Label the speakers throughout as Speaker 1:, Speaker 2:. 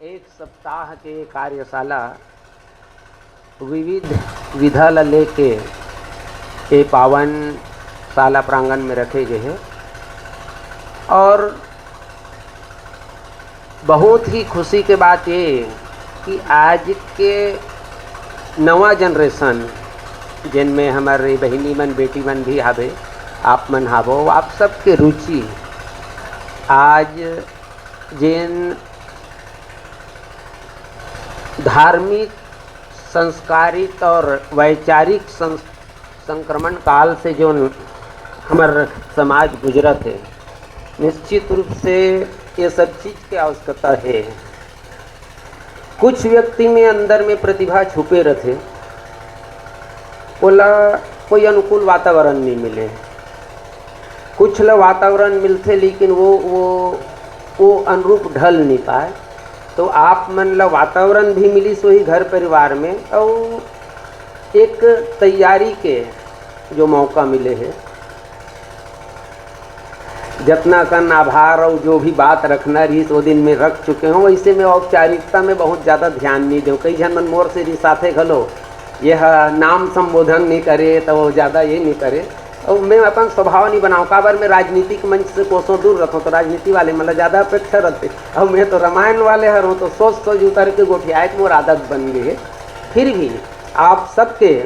Speaker 1: एक सप्ताह के कार्यशाला विविध विधा ल लेके ये पावन शाला प्रांगण में रखे गए हैं और बहुत ही खुशी के बात ये कि आज के नवा जनरेशन जिनमें हमारे बहिनी मन बेटी मन भी हावे, आप मन हावो, आप सबके रुचि आज जिन धार्मिक संस्कारित और वैचारिक संक्रमण काल से जो हमारा समाज गुजरत है, निश्चित रूप से ये सब चीज़ की आवश्यकता है। कुछ व्यक्ति में अंदर में प्रतिभा छुपे रहते, बोला कोई अनुकूल वातावरण नहीं मिले, कुछ ल वातावरण मिलते लेकिन वो अनुरूप ढल नहीं पाए, तो आप मन ला वातावरण भी मिली सोही घर परिवार में और एक तैयारी के जो मौका मिले है, जितना कन आभार और जो भी बात रखना रही वो दिन में रख चुके हों, वैसे में औपचारिकता में बहुत ज़्यादा ध्यान नहीं दूँ। कई जन मन मोर से रिसाते घलो यह नाम संबोधन नहीं करे तो वो ज़्यादा ये नहीं करे, और मैं अपन स्वभाव नहीं बनाऊँ। काबर में राजनीतिक मंच से कोसों दूर रहता हूँ, तो राजनीति वाले मतलब ज़्यादा अपेक्षा रहते, और मैं तो रामायण वाले हर हूँ, तो सोच उतर के गोठियाए मोर आदत बन गई है। फिर भी आप सबके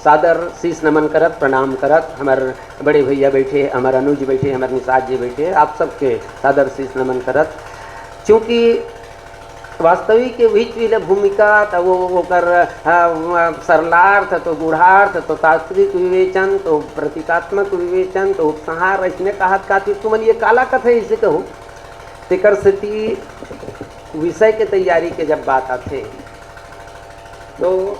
Speaker 1: सादर शीश नमन करत, प्रणाम करत, हमारे बड़े भैया बैठे, हमारे अनुज बैठे, हमारे निषाद जी बैठे, आप सबके सादर शीश नमन करत। चूँकि वास्तविक के बीच भी भूमिका तो वो कर सरलार्थ तो गूढ़ार्थ तो तात्विक विवेचन तो प्रतीकात्मक विवेचन तो उपसंहार इसने कहा तुमन ये काला कथे इसे कहो तेकर स्थिति विषय के तैयारी के जब बात आते तो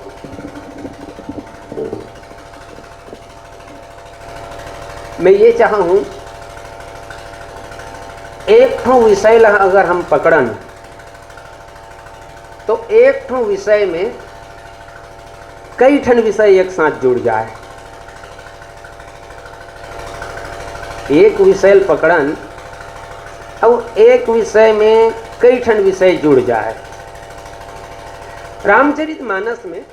Speaker 1: मैं ये चाहूँ एक विषय अगर हम पकड़न तो एक ठो विषय में कई ठन विषय एक साथ जुड़ जाए। एक विषय पकड़न और एक विषय में कई ठन विषय जुड़ जाए। रामचरितमानस में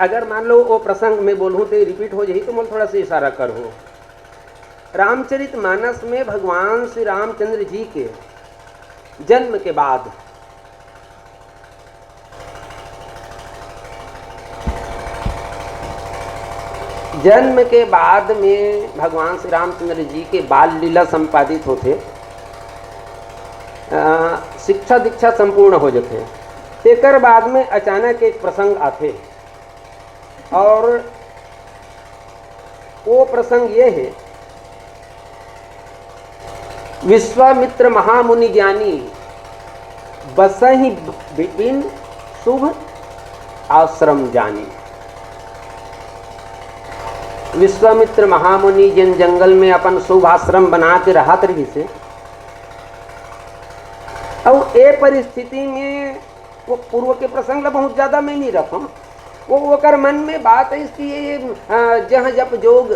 Speaker 1: अगर मान लो वो प्रसंग में बोलूँ तो रिपीट हो जाए तो मैं थोड़ा सा इशारा करूँ। रामचरितमानस में भगवान श्री रामचंद्र जी के जन्म के बाद में भगवान श्री रामचंद्र जी के बाल लीला संपादित होते, शिक्षा दीक्षा संपूर्ण हो जाते। एक बाद में अचानक एक प्रसंग आते और वो प्रसंग ये है, विश्वामित्र महामुनि ज्ञानी बसहि विपिन शुभ आश्रम जानी। विश्वामित्र महामुनि जिन जंगल में अपन शुभ आश्रम बना के रहत रही से, और ए परिस्थिति में वो पूर्व के प्रसंग बहुत ज़्यादा मैं नहीं रखा, वो कर मन में बात है इसकी ये जहाँ जप जोग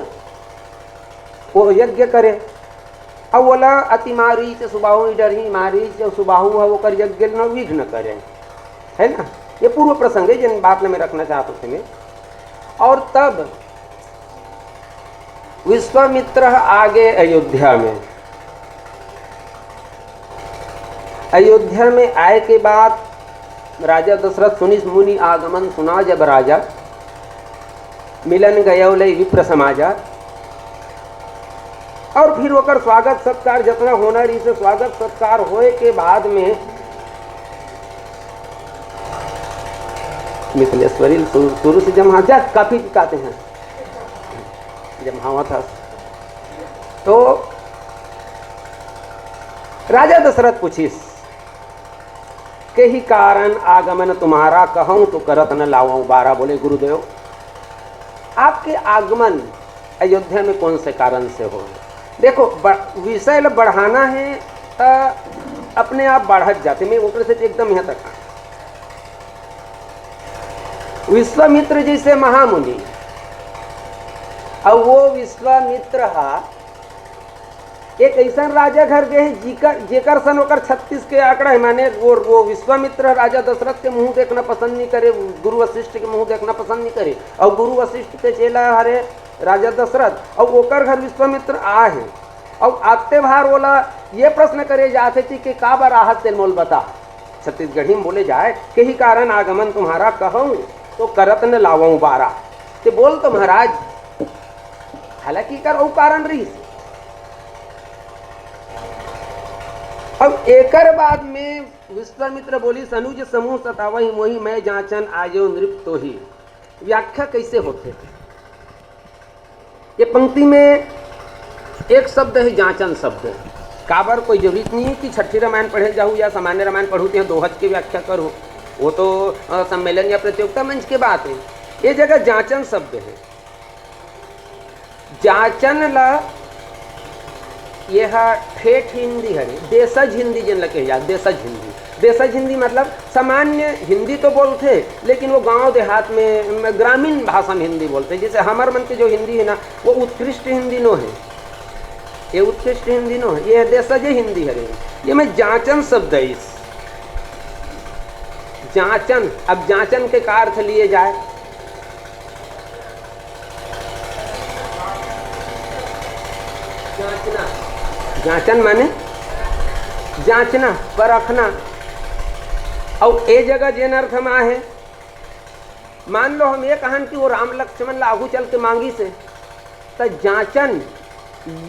Speaker 1: वो यज्ञ करे, और बोला अति मारीच सुबाहु डरही मारीच सुबाहु है वो कर यज्ञ न विघ्न करे, है ना। ये पूर्व प्रसंग है जिन बात में रखना चाहता थे मैं। और तब विश्वामित्र आगे अयोध्या में आए के बाद राजा दशरथ सुनिस मुनि आगमन सुना, जब राजा मिलन गयो लय विप्र समाजा, और फिर होकर स्वागत सत्कार जितना होना रही से स्वागत सत्कार होए के बाद में मिथिलेश्वरी शुरू से जब जा काफी दिखाते हैं जब हुआ था, तो राजा दशरथ पूछिस के ही कारण आगमन तुम्हारा, कहूँ तो करत न लाऊं बारा। बोले गुरुदेव आपके आगमन अयोध्या में कौन से कारण से हो। देखो विषय बढ़ाना है तो अपने आप बढ़त जाते, मैं ऊपर से एकदम यहाँ तक। विश्वामित्र जैसे महामुनि, और वो विश्वामित्र एक ऐसा राजा घर गए जेकर सन होकर 36 के आंकड़ा है, माने वो विश्वामित्र राजा दशरथ के मुंह देखना पसंद नहीं करे, गुरु वशिष्ठ के मुंह देखना पसंद नहीं करे, और गुरु वशिष्ठ के चेला हरे राजा दशरथ, और ओकर घर विश्वामित्र आ है, और आते बाहर बोला ये प्रश्न करे जाते थी कि का बार आहत तेल मोल बता। छत्तीसगढ़ी में बोले जाए के ही कारण आगमन तुम्हारा कहूँ तो करत न लावऊँ बारा, ते बोल तो महाराज हालांकि कर ओ कारण रही। अब एकर बाद में विश्वामित्र बोली सनुज समूह सतावही मोही मैं जांचन आयो नृप तो ही। व्याख्या कैसे होते थे? ये पंक्ति में एक शब्द है जांचन शब्द, काबर कोई जरूरत नहीं है कि छठी रामायण पढ़े जाऊँ या सामान्य रामायण पढ़ूँ तो दोहज की व्याख्या करूँ, वो तो सम्मेलन या प्रतियोगिता मंच के बात है। ये जगह जांचन शब्द है। जांचन ला यह ठेठ हिंदी है, देशज हिंदी जिन लगे याद, देशज हिंदी। देशज हिंदी मतलब सामान्य हिंदी तो बोलते लेकिन वो गांव देहात में ग्रामीण भाषा में हिंदी बोलते। जैसे हमार मन की जो हिंदी है ना वो उत्कृष्ट हिंदी नो है, ये उत्कृष्ट हिंदी नो है, ये देशज हिंदी है। ये में जांचन शब्द है इस जांचन। अब जांचन के का अर्थ लिए जाए? जांचना, जांचन माने जांचना, परखना। और ए जगह जेन अर्थ में है, मान लो हम ये कहन कि वो राम लक्ष्मण लागू चल के मांगी से, तो जांचन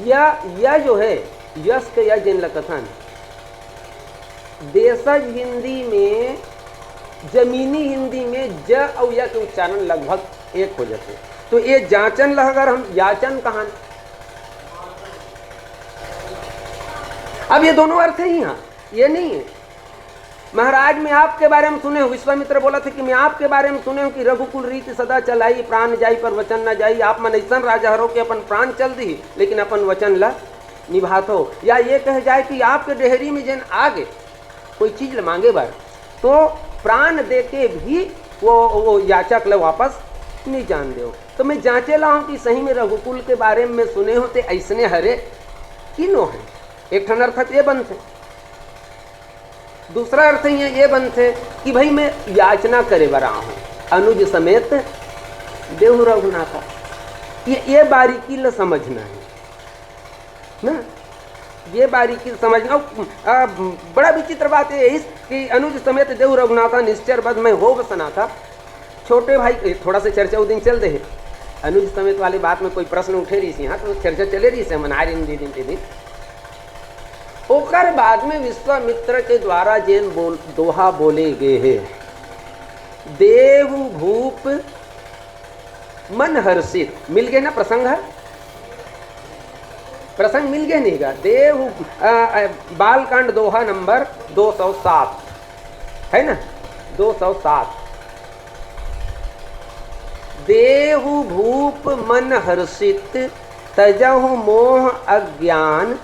Speaker 1: या जो है यश के या जेन लकथन देशज हिंदी में, जमीनी हिंदी में ज और या के उच्चारण लगभग एक हो जाते। तो ये जांचन अगर हम याचन कहन, अब ये दोनों अर्थ है यहाँ, ये नहीं है। महाराज मैं आपके बारे में सुने हूँ, विश्वामित्र बोला था कि मैं आपके बारे में सुने हूँ कि रघुकुल रीति सदा चलाई, प्राण जाई पर वचन न जाई। आप मन ऐसा राजा हरो कि अपन प्राण चल दी लेकिन अपन वचन ला निभात हो। या ये कह जाए कि आपके डेहरी में जन आगे कोई चीज ल मांगे बार तो प्राण दे के भी वो याचक ले वापस नहीं जान दो। तो मैं जांचे ला हूँ कि सही में रघुकुल के बारे में सुने होते ऐसने हरे कि नो है। एक ठन अर्थ ये बनते, दूसरा अर्थ ये बनते कि भाई मैं याचना करे बरा हूँ अनुज समेत देहु रघुनाथा। ये बारीकी ल समझना है ना, ये बारीकी समझना। बड़ा विचित्र बात है इस कि अनुज समेत देहु रघुनाथा निश्चर बद में हो बसना था। छोटे भाई थोड़ा सा चर्चा दिन चल दे, अनुज समेत वाली बात में कोई प्रश्न उठे रही थी यहाँ, तो चर्चा चले रही से मना रही दिन के दिन। ओकर बाद में विश्वामित्र के द्वारा जेन दोहा बोले गए हैं, देव भूप मन हर्षित, मिल गए ना प्रसंग है, प्रसंग मिल गए नहीं का। देव बालकांड दोहा नंबर 207 है ना, 207। देव भूप मन हर्षित तजहु मोह अज्ञान,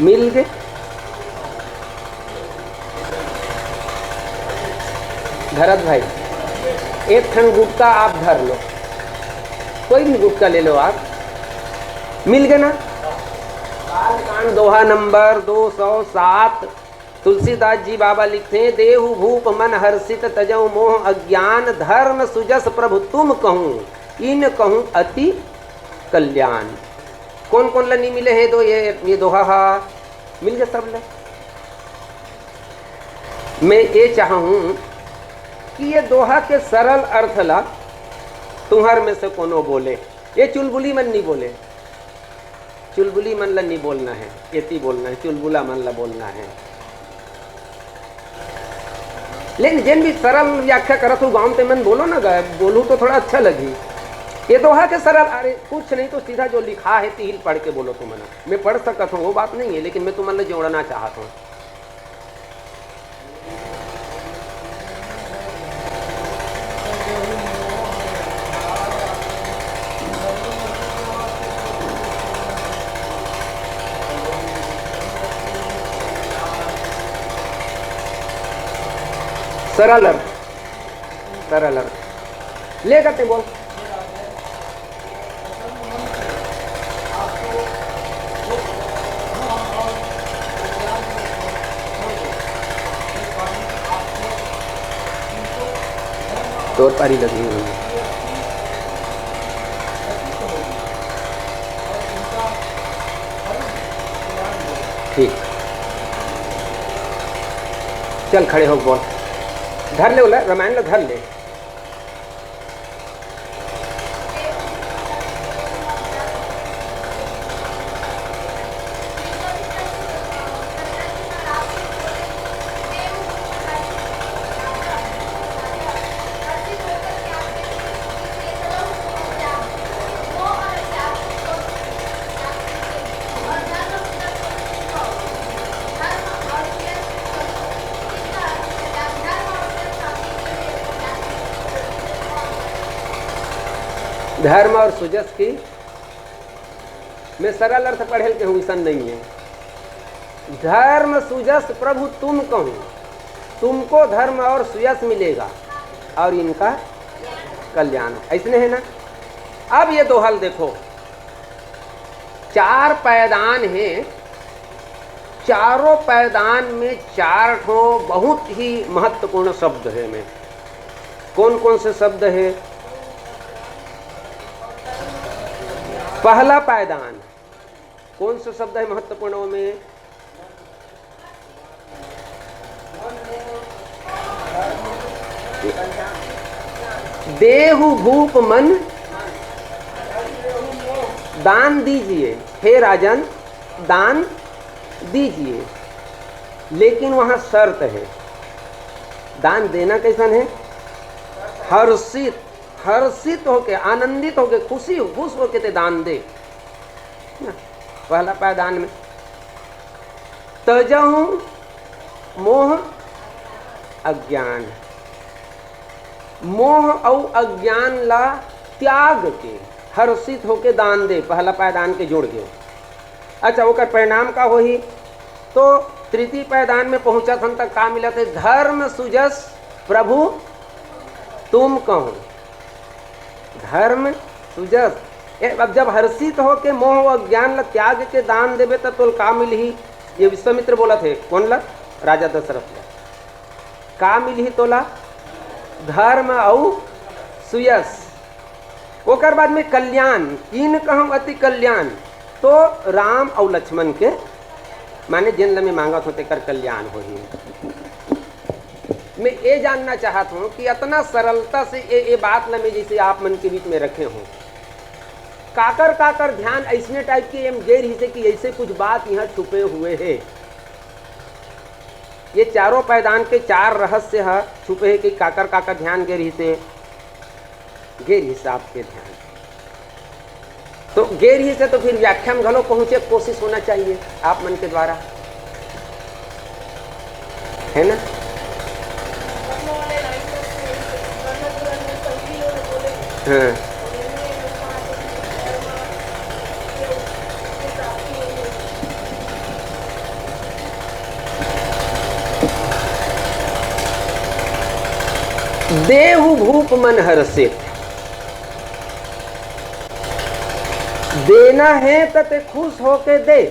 Speaker 1: मिल गए। भरत भाई एक ठन गुटका आप धर लो, कोई भी गुटका ले लो आप, मिल गए ना। बालकांड दोहा नंबर 207 तुलसीदास जी बाबा लिखते हैं, देहु भूप मन हर्षित तजऊ मोह अज्ञान, धर्म सुजस प्रभु तुम कहूँ इन कहूँ अति कल्याण। कौन कौन ला नहीं मिले है दो ये दोहा मिल गए सब ले। मैं ये चाहूँ कि ये दोहा के सरल अर्थ ला तुम्हार में से कोनो बोले, ये चुलबुली मन नहीं बोले, चुलबुली मन ला नहीं बोलना है, एती बोलना है, चुलबुला मन ला बोलना है। लेकिन जिन भी सरल व्याख्या करत हूँ गाँव ते मन बोलो ना, बोलूँ तो थोड़ा अच्छा लगी। ये दोहा के सरल, अरे कुछ नहीं तो सीधा जो लिखा है तिल पढ़ के बोलो तुम ना, मैं पढ़ सकता हूँ वो बात नहीं है, लेकिन मैं तुम्हारे जोड़ना चाहता हूँ। सरल अर्थ, सरल अर्थ ले करते बोल। चोर पारी लगी हुई है। ठीक, चल खड़े हो, बोल, धर ले, बोला रामायण लो, धर ले। धर्म और सुजस की मैं सरल अर्थ पढ़े के हूँ, ऐसा नहीं है। धर्म सुजस प्रभु तुम कहूँ, तुमको धर्म और सुयस मिलेगा और इनका कल्याण, ऐसने है ना। अब ये दोहल देखो, 4 पैदान हैं, चारों पैदान में 4 ठो बहुत ही महत्वपूर्ण शब्द है। में कौन कौन से शब्द है? पहला पायदान कौन सा शब्द है महत्वपूर्ण में? देहु भूप मन दान दीजिए, हे राजन दान दीजिए, लेकिन वहां शर्त है। दान देना कैसन है? हर्षित होके, आनंदित होके, खुश होके ते दान दे। पहला पायदान में तजहु मोह अज्ञान, मोह और अज्ञान ला त्याग के हर्षित होके दान दे, पहला पायदान के जोड़ के। अच्छा, वो का परिणाम का होही? तो तृतीय पायदान में पहुंचा थन तक का मिला थे? धर्म सुजस प्रभु तुम कहो, धर्म सुजस। अब जब हर्षित हो के मोह अज्ञान ला त्याग के दान देवे तब तो का मिलही? ये विश्वामित्र बोला थे, कौन ला? राजा दशरथ ला। का मिलही तोला? धर्म और सुयस। ओकर बाद में कल्याण, इन कहूँ अति कल्याण, तो राम और लक्ष्मण के माने जिन लमे मांगत होते कर कल्याण हो ही। मैं ये जानना चाहता हूँ कि इतना सरलता से ये बात लमे जैसे आप मन के बीच में रखे हों, काकर ध्यान ऐसने टाइप के एम गैर ही से कि ऐसे कुछ बात यहाँ छुपे हुए हैं। ये चारों पैदान के 4 रहस्य है छुपे हैं कि काकर ध्यान गैर ही से, गैर हिसाब के ध्यान। तो गैर ही से तो फिर व्याख्या में घलो पहुंचे कोशिश होना चाहिए आप मन के द्वारा, है ना। हाँ, देहु भूप मन हर्षित, देना है तो खुश होके दे,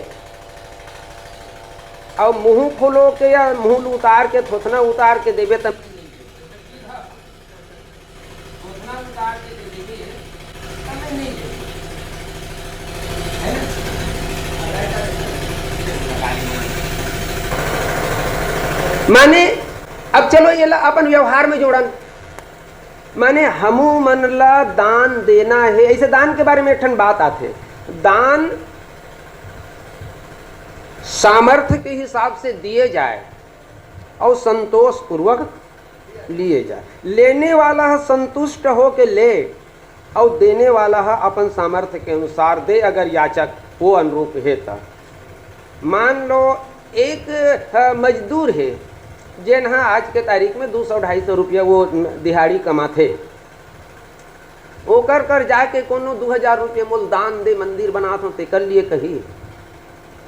Speaker 1: और मुंह खोलो के या मुंह उतार के थोथना उतार के देवे तब माने। अब चलो ये अपन व्यवहार में जोड़न, माने हमू मन ला दान देना है। ऐसे दान के बारे में एक ठन बात आते, दान सामर्थ्य के हिसाब से दिए जाए और संतोष पूर्वक लिए जाए। लेने वाला है संतुष्ट हो के ले और देने वाला है अपन सामर्थ्य के अनुसार दे, अगर याचक वो अनुरूप है तो। मान लो एक मजदूर है जेन हाँ आज के तारीख में 200-250 रुपया वो दिहाड़ी कमाथे, ओकर कर जाके कोनो 2000 रुपये मोल दान दे मंदिर बनात हो, कर लिए कही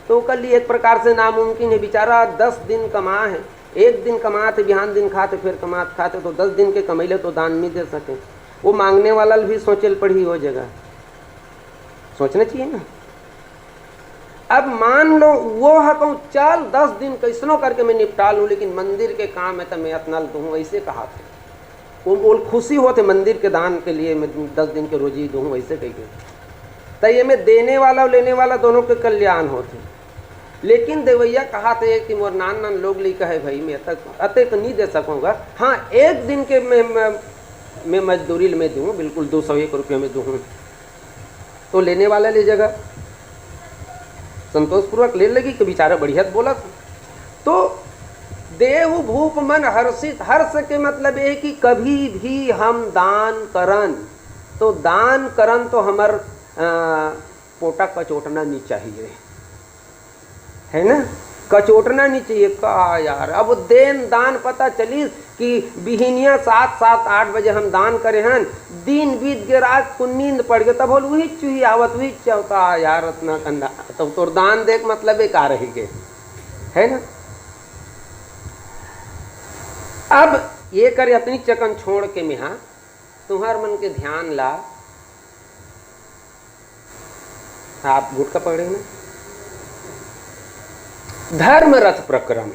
Speaker 1: तो कर लिए एक प्रकार से नामुमकिन है। बेचारा 10 दिन कमा है, एक दिन कमाते बिहान दिन खाते फिर कमाते खाते, तो 10 दिन के कमैले तो दान नहीं दे सके। वो मांगने वाला भी सोचल पड़ी हो जगह, सोचना चाहिए ना। अब मान लो वो है कहूँ चल 10 दिन कैसनो करके मैं निपटा लूँ, लेकिन मंदिर के काम है तो मैं इतना दूँ, ऐसे कहा थे। वो बोल खुशी होते मंदिर के दान के लिए मैं 10 दिन के रोजी दूँ, वैसे कही गई। तो ये में देने वाला और लेने वाला दोनों के कल्याण होते। लेकिन देवैया कहा थे कि मोर नान नान लोग ली कहे भाई मैं अतक नहीं दे सकूँगा, हाँ 1 दिन के मैं मजदूरी में दूँ, बिल्कुल 201 रुपये में दूँ। तो लेने वाला ले जगह संतोषपूर्वक ले लगी कि बेचारा बढ़िया बोला। तो देव भूप मन हर्षित, हर्ष के मतलब ये कि कभी भी हम दान करन तो दान करन तो हमार पोटा कचोटना नहीं चाहिए, है ना, कचोटना नहीं चाहिए। का यार अब देन दान पता चली कि बिहनिया 7-8 बजे हम दान करे हन, दिन बीत गए, रात को नींद पड़ गए, तब बोल वही चूही आवत वही चौका यार इतना कंधा, तब तो दान देख मतलब एक आ रही के, है ना। अब ये करे अपनी चकन छोड़ के मिहा तुम्हार मन के ध्यान ला, आप गुटका पकड़े ना, धर्म रथ प्रकरण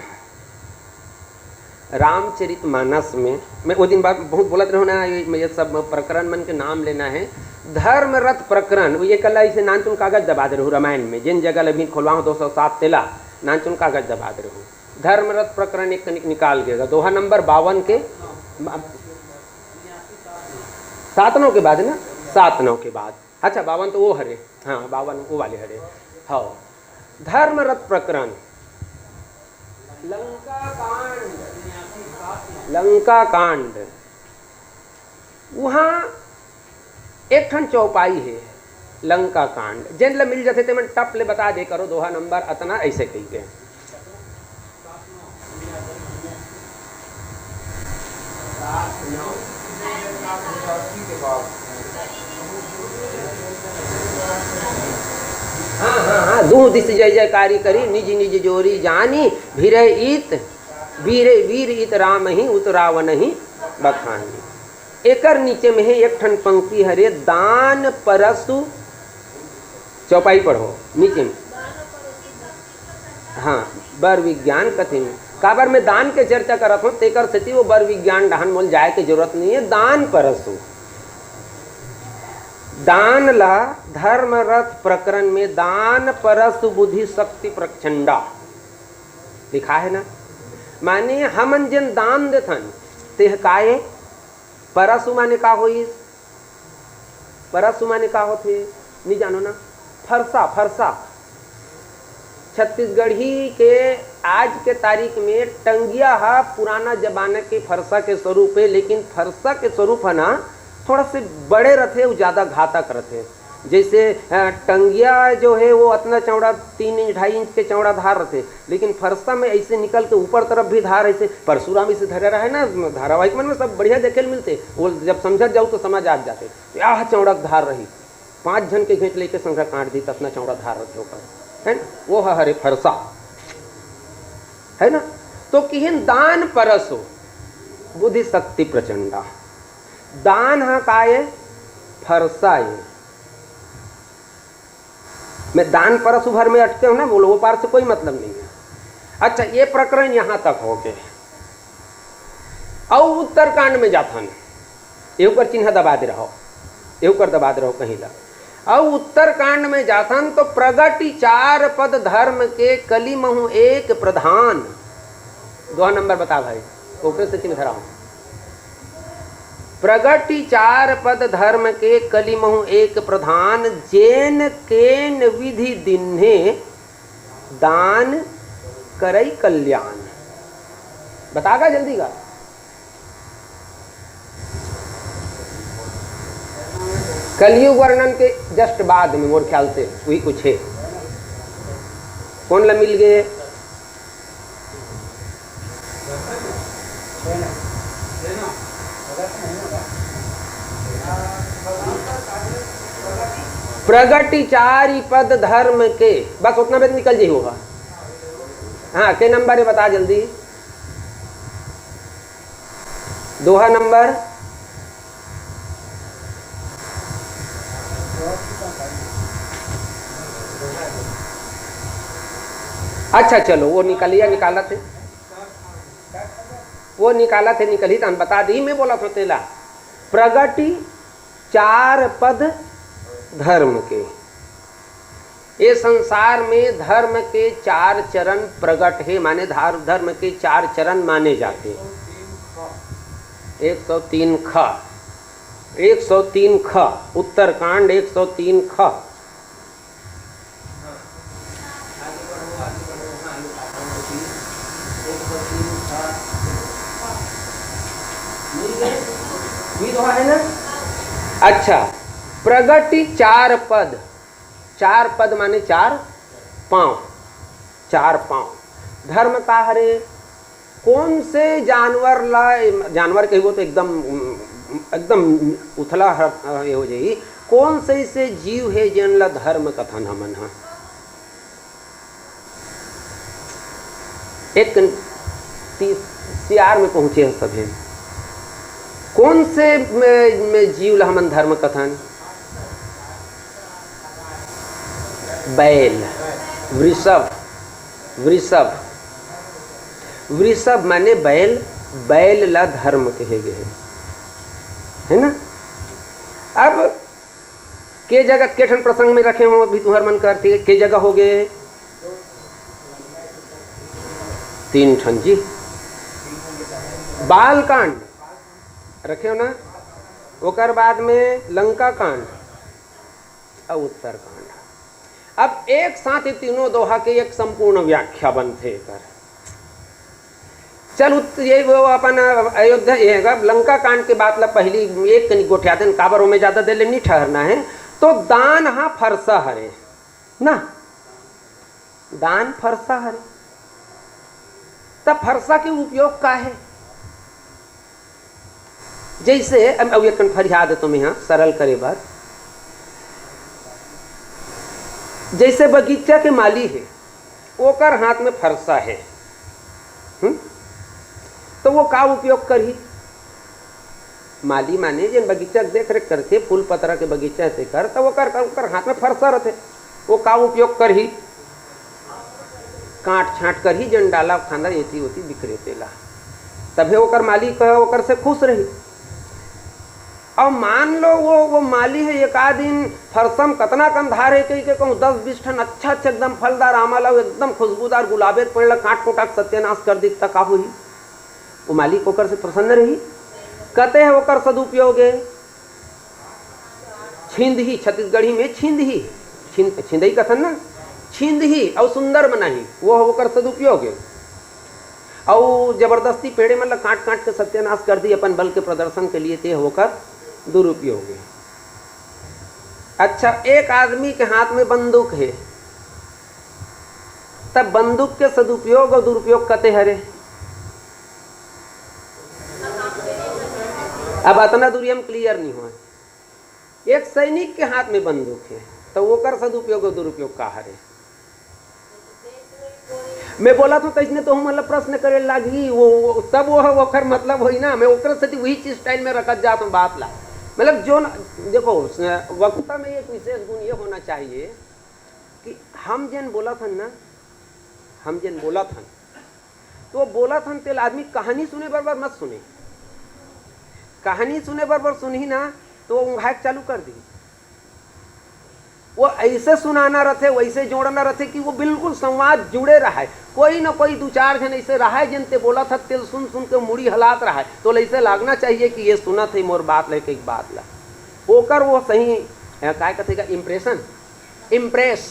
Speaker 1: रामचरितमानस में, मैं वो दिन बाद बहुत बोलत रहूँ ना, ये सब प्रकरण मन के नाम लेना है। धर्म रथ प्रकरण ये कल इसे नानचुन कागज दबा दे रहूँ रामायण में, जिन जगह लभी खोलवाऊँ 207 तेला नानचुन कागज दबा दे रहूँ। धर्म रथ प्रकरण एक कनिक निकाल गएगा, दोहा नंबर 52 के 7 9 के बाद ना, 7 9 के बाद, अच्छा 52 तो वो हरे, हाँ 52 वो वाले हरे। हाँ धर्म रथ प्रकरण, लंका कांड, वहाँ एक ठन चौपाई है लंका कांड, जिन ल मिल जाते थे मैं टप ले बता दे करो, दोहा नंबर अतना ऐसे कही के। हाँ दू दिस जय जयकारी करी, निज निज जोरी जानी, वीर इत राम ही उतरावन ही बखानी। एकर नीचे में है एक ठन पंक्ति हरे, दान परसु, चौपाई पढ़ो नीचे में, हाँ बर विज्ञान कथिन, काबर में दान के चर्चा करत हूँ, तेकर स्थिति वो बर विज्ञान डहन मोल जाए के जरूरत नहीं है। दान परसु, दान ला धर्म रथ प्रकरण में दान परसु बुद्धि शक्ति प्रचंडा लिखा है ना, माने हमन जिन दान देथन ते काये, परसु माने का होई, परसु माने का होथे नहीं जानो ना, फरसा, फरसा छत्तीसगढ़ी के आज के तारीख में टंगिया हा पुराना जमाने के फरसा के स्वरूप है, लेकिन फरसा के स्वरूप है ना थोड़ा से बड़े रहते, वो ज़्यादा घातक रहते। जैसे टंगिया जो है वो इतना चौड़ा 3 इंच 2.5 इंच के चौड़ा धार रहते, लेकिन फरसा में ऐसे निकल के ऊपर तरफ भी धार, ऐसे परशुराम इसे धरे रहा है ना धारावाहिक में सब बढ़िया देखे मिलते, वो जब समझ जाओ तो समझ आ जाते, यह चौड़ा धार रही, 5 जन के घेंच लेके संघा काट दी, इतना चौड़ा धार रहते ऊपर, है ना, वो हरे फरसा, है ना। तो किहिन दान परसो बुद्धि शक्ति प्रचंडा, दान हा काय फरसा है, मैं दान परसु भर में अटके हूं ना, बोलो वो पार से कोई मतलब नहीं है। अच्छा ये प्रकरण यहां तक हो गए, और उत्तरकांड में जाथन ये ऊपर चिन्ह दबा दे रहो, ये ऊपर दबा दे रहो कहीं ला, और उत्तरकांड में जाथन तो प्रगति 4 पद धर्म के कली महु एक प्रधान, 2 नंबर बता भाई, ऊपर से चिन्ह धरा हूं, प्रगति 4 पद धर्म के कली महु एक प्रधान, जैन केन विधि दिन्हे दान करई कल्याण, बतागा जल्दी का। कलयुग वर्णन के जस्ट बाद में मोर ख्याल से वही कुछ है, कौन ला मिल गए, प्रगति 4 पद धर्म के, बस उतना भी निकल जाई होगा। हाँ के नंबर है बता जल्दी, दोहा नंबर, अच्छा चलो वो निकालिए, निकाला थे वो निकाला थे, निकली तो बता दी, मैं बोला था तेला प्रगति 4 पद धर्म के। ये संसार में धर्म के 4 चरण प्रगट है, माने धर्म के 4 चरण माने जाते हैं। 103 ख 103 ख उत्तरकांड 103 ख। है ना? अच्छा, प्रगति 4 पद, 4 पद माने 4 पांव, 4 पांव। धर्म का हरे कौन से जानवर ला, जानवर कही वो तो एकदम उथला ये हो जाई, कौन से ऐसे जीव है जिन ला धर्म कथन हमन हा। एक सियार में पहुंचे हैं सभी, कौन से में जीव ला हमन धर्म कथन? बैल, वृषभ, वृषभ, वृषभ माने बैल, बैल ला धर्म कहे गए है ना। अब के जगह के ठन प्रसंग में रखे हो अभी तुम्हार मन करती के जगह हो गए 3 ठन जी। बाल कांड रखे हो ना, ओकर बाद में लंका कांड और उत्तर कांड। अब एक साथ ये तीनों दोहा के एक संपूर्ण व्याख्या बनते कर। चल ये वो अपन अयोध्या ये लंका कांड के बाद ला पहली एक कनी गोठिया दिन काबर में ज्यादा देर नहीं ठहरना है। तो दान हा फरसा हरे ना, दान फरसा हरे, तब फरसा के उपयोग का है? जैसे अब एक फरियाद तुम यहाँ सरल करे बार, जैसे बगीचा के माली है, ओकर हाथ में फरसा है, तो वो का उपयोग करही? माली माने जिन बगीचा देख रेख करते, फूल पतरा के बगीचा से कर, तो ओकर हाथ में फरसा रहते, वो का उपयोग करही? काट छाट कर ही जन डाला खाना एती होती बिखरे तेला, तभी ओकर माली कह ओकर से खुश रही। और मान लो वो माली है एक आध दिन फरसम कतना कंधार है कहीं के कहूँ 10-20 ठन अच्छा एकदम फलदार आमला एकदम खुशबूदार गुलाबे पेड़ काट कोटाक सत्यानाश कर दी, तक का हुई? वो मालिक ओकर से प्रसन्न रही। कहते हैं ओकर सदुपयोग है छिंद ही, छत्तीसगढ़ी में छिंद ही, छिंदई कथन ना, छिंद ही और सुंदर बनाही, वो ओकर सदुपयोग है। और जबरदस्ती पेड़े मतलब काट काट के सत्यानाश कर दी अपन बल के प्रदर्शन के लिए, ते होकर दुरुपयोग है। अच्छा, एक आदमी के हाथ में बंदूक है, तब बंदूक के सदुपयोग और दुरुपयोग कहते हरे। अब इतना दूरी हम क्लियर नहीं हुआ। एक सैनिक के हाथ में बंदूक है, तो वो कर सदुपयोग और दुरुपयोग का हरे। मैं बोला तो इसने तो हम मतलब प्रश्न करे लागी, वो तब वो ओकर मतलब होई ना, मैं ओकर से वही चीज स्टाइल में रखत जाता हूँ बात ला। मतलब जो देखो वक्ता में एक विशेष गुण ये होना चाहिए कि हम जन बोला था ना, हम जन बोला था तो बोला था तेल आदमी कहानी सुने बरबर मत सुने, कहानी सुने बरबर सुनी ना तो वो हाइक चालू कर दी। वो ऐसे सुनाना रहते, वैसे जोड़ना रहते कि वो बिल्कुल संवाद जुड़े रहा है। कोई ना कोई 2-4 जन ऐसे रहा है जिनते बोला था तेल सुन सुन के मुड़ी हलात रहा है, तो ऐसे लागना चाहिए कि ये सुना थे मोर बात लेके एक बात ला होकर वो सही क्या कहते इम्प्रेशन, इम्प्रेस,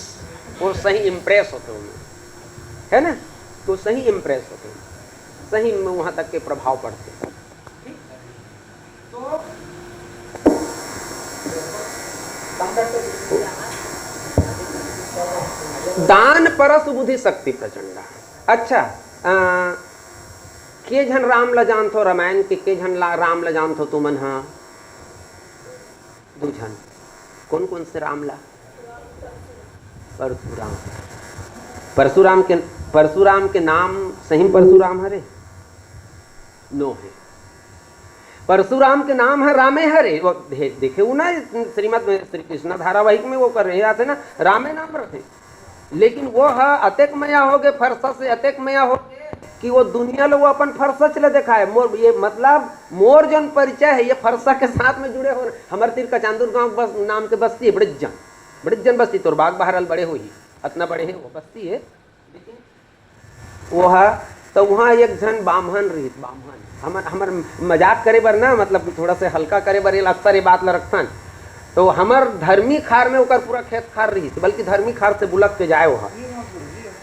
Speaker 1: वो सही इम्प्रेस होते उनमें है ना, तो सही इम्प्रेस होते, सही वहां तक के प्रभाव पड़ते। तो दान परस बुद्धि शक्ति प्रचंडा। अच्छा, के झन राम ला जान थो रामायण के झन राम ला जान थो तुमन? हाँ 2 झन। कौन कौन से राम ला? परशुराम। परशुराम के नाम सही परशुराम हरे नो है, परशुराम के नाम है रामे हरे। वो देखे वो ना श्रीमद श्री कृष्ण धारावाहिक में वो कर रहे आते ना, रामे नाम रखे, लेकिन वो है अतेक मया हो गए, फरसा से अतेक मया हो गए कि वो दुनिया लो वो अपन फरसा चले देखा है मोर, ये मतलब मोर जन परिचय है ये फरसा के साथ में जुड़े हो। हमारे तीर कचांदुर गांव बस नाम के बस्ती है, बड़िज्जन बस्ती, तोर बाग बहरल बड़े हो ही इतना बड़े है वो बस्ती है, वो है तो वहाँ एक जन बामहन रही, बामहन हमर मजाक करे बर ना, मतलब थोड़ा से हल्का करे बर अक्सर ये बात ला रखथन। तो हमर धर्मी खार में ओकर पूरा खेत खार रही, बल्कि धर्मी खार से बुलक के जाए वहाँ,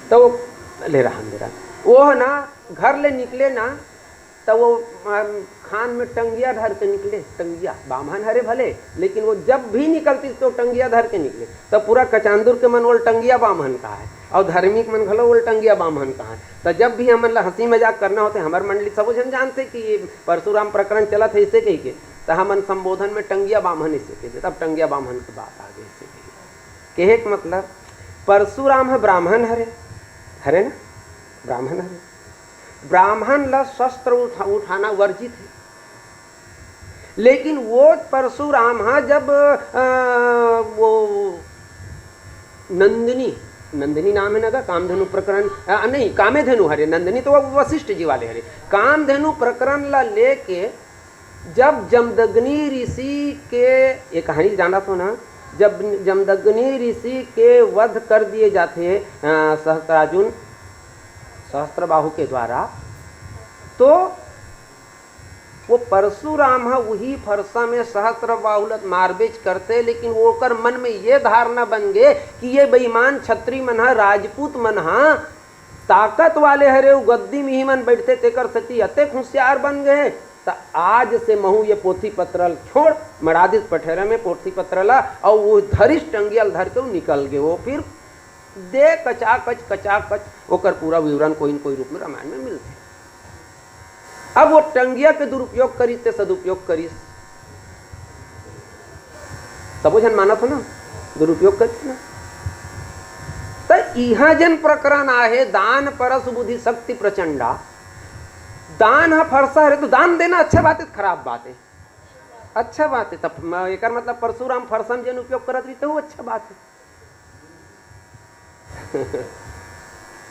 Speaker 1: तो ले रहा वो ना घर ले निकले ना, तो वो खान में टंगिया धर के निकले, टंगिया बामहन हरे भले, लेकिन वो जब भी निकलती तो टंगिया धर के निकले। तो पूरा कचांदुर के मन वो टंगिया बामहन का है और धार्मिक मन घलो वो टंगिया बामहन का है। तो जब भी हमन ला हंसी मजाक करना होते हमारे मंडली सब जन जानते कि ये परशुराम प्रकरण चला था इसे कही के, तो हमन संबोधन में टंगिया बामहन इसे कहते, तब टंगिया बामहन की बात आ गई इसे कहे के मतलब परशुराम है ब्राह्मण हरे ना, ब्राह्मण हरे, ब्राह्मण ला शस्त्र उठाना वर्जित है, लेकिन वो परशुराम हाँ जब वो नंदिनी नाम है ना, कामधेनु प्रकरण नहीं कामेधेनु हरे, नंदिनी तो वशिष्ठ जी वाले हरे, कामधेनु प्रकरण ला लेके जब जमदग्नि ऋषि के ये कहानी जाना तो ना, जब जमदग्नि ऋषि के वध कर दिए जाते सहस्त्रबाहु के द्वारा, तो वो परशुराम है वही फरसा में सहस्त्रबाहुलत मारबेच करते, लेकिन वो कर मन में ये धारणा बन गए कि ये बेईमान छत्री मन है, राजपूत मन है, ताकत वाले हरे, गद्दी में ही मन बैठते तेकर सती अते होशियार बन गए। तो आज से महू ये पोथी पत्रल छोड़ मरादिस पठेरा में पोथी पत्रला और वो धरिश टंगियल धर के निकल गए, वो फिर दे कचाकच ओकर पूरा विवरण कोई न कोई रूप में रामायण में मिलते। अब वो टंगिया के दुरुपयोग करी ते सदुपयोग करी, सब जन मानत हो ना, दुरुपयोग करी ना। तो यहाँ जन प्रकरण आहे दान परस बुद्धि शक्ति प्रचंडा, दान है फरसा है तो दान देना अच्छा बात है, खराब बात है, अच्छा बात है। तब एक मतलब परशुराम फरसम जन उपयोग करत रही तो वो अच्छा बात है।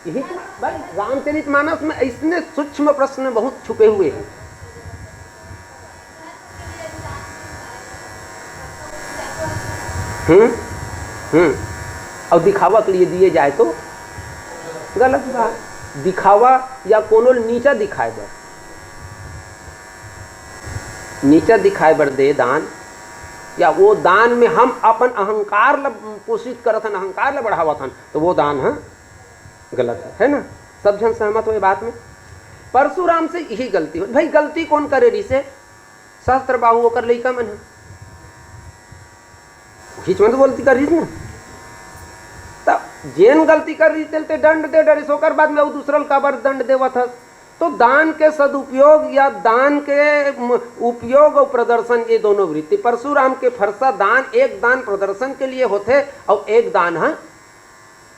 Speaker 1: यही भाई रामचरितमानस में इसने सूक्ष्म प्रश्न बहुत छुपे हुए हैं। और दिखावा के लिए दिए जाए तो गलत बात, दिखावा या कोनो नीचा दिखाए बर दे दान, या वो दान में हम अपन अहंकार ला पोषित करत हन, अहंकार ला बढ़ावत हन, तो वो दान है गलत है ना। सब जन सहमत हो बात में। परशुराम से यही गलती हो भाई, गलती कौन करे रही से सहस्त्रबाहु होकर लइका मन है, खींच में तो गलती कर रही ना, तब जेन गलती कर रही ते दंड दे डरिस, होकर बाद में वो दूसरल काबर दंड देवत हस। तो दान के सदुपयोग या दान के उपयोग और प्रदर्शन ये दोनों वृत्ति, परशुराम के फरसा दान, एक दान प्रदर्शन के लिए होते और एक दान है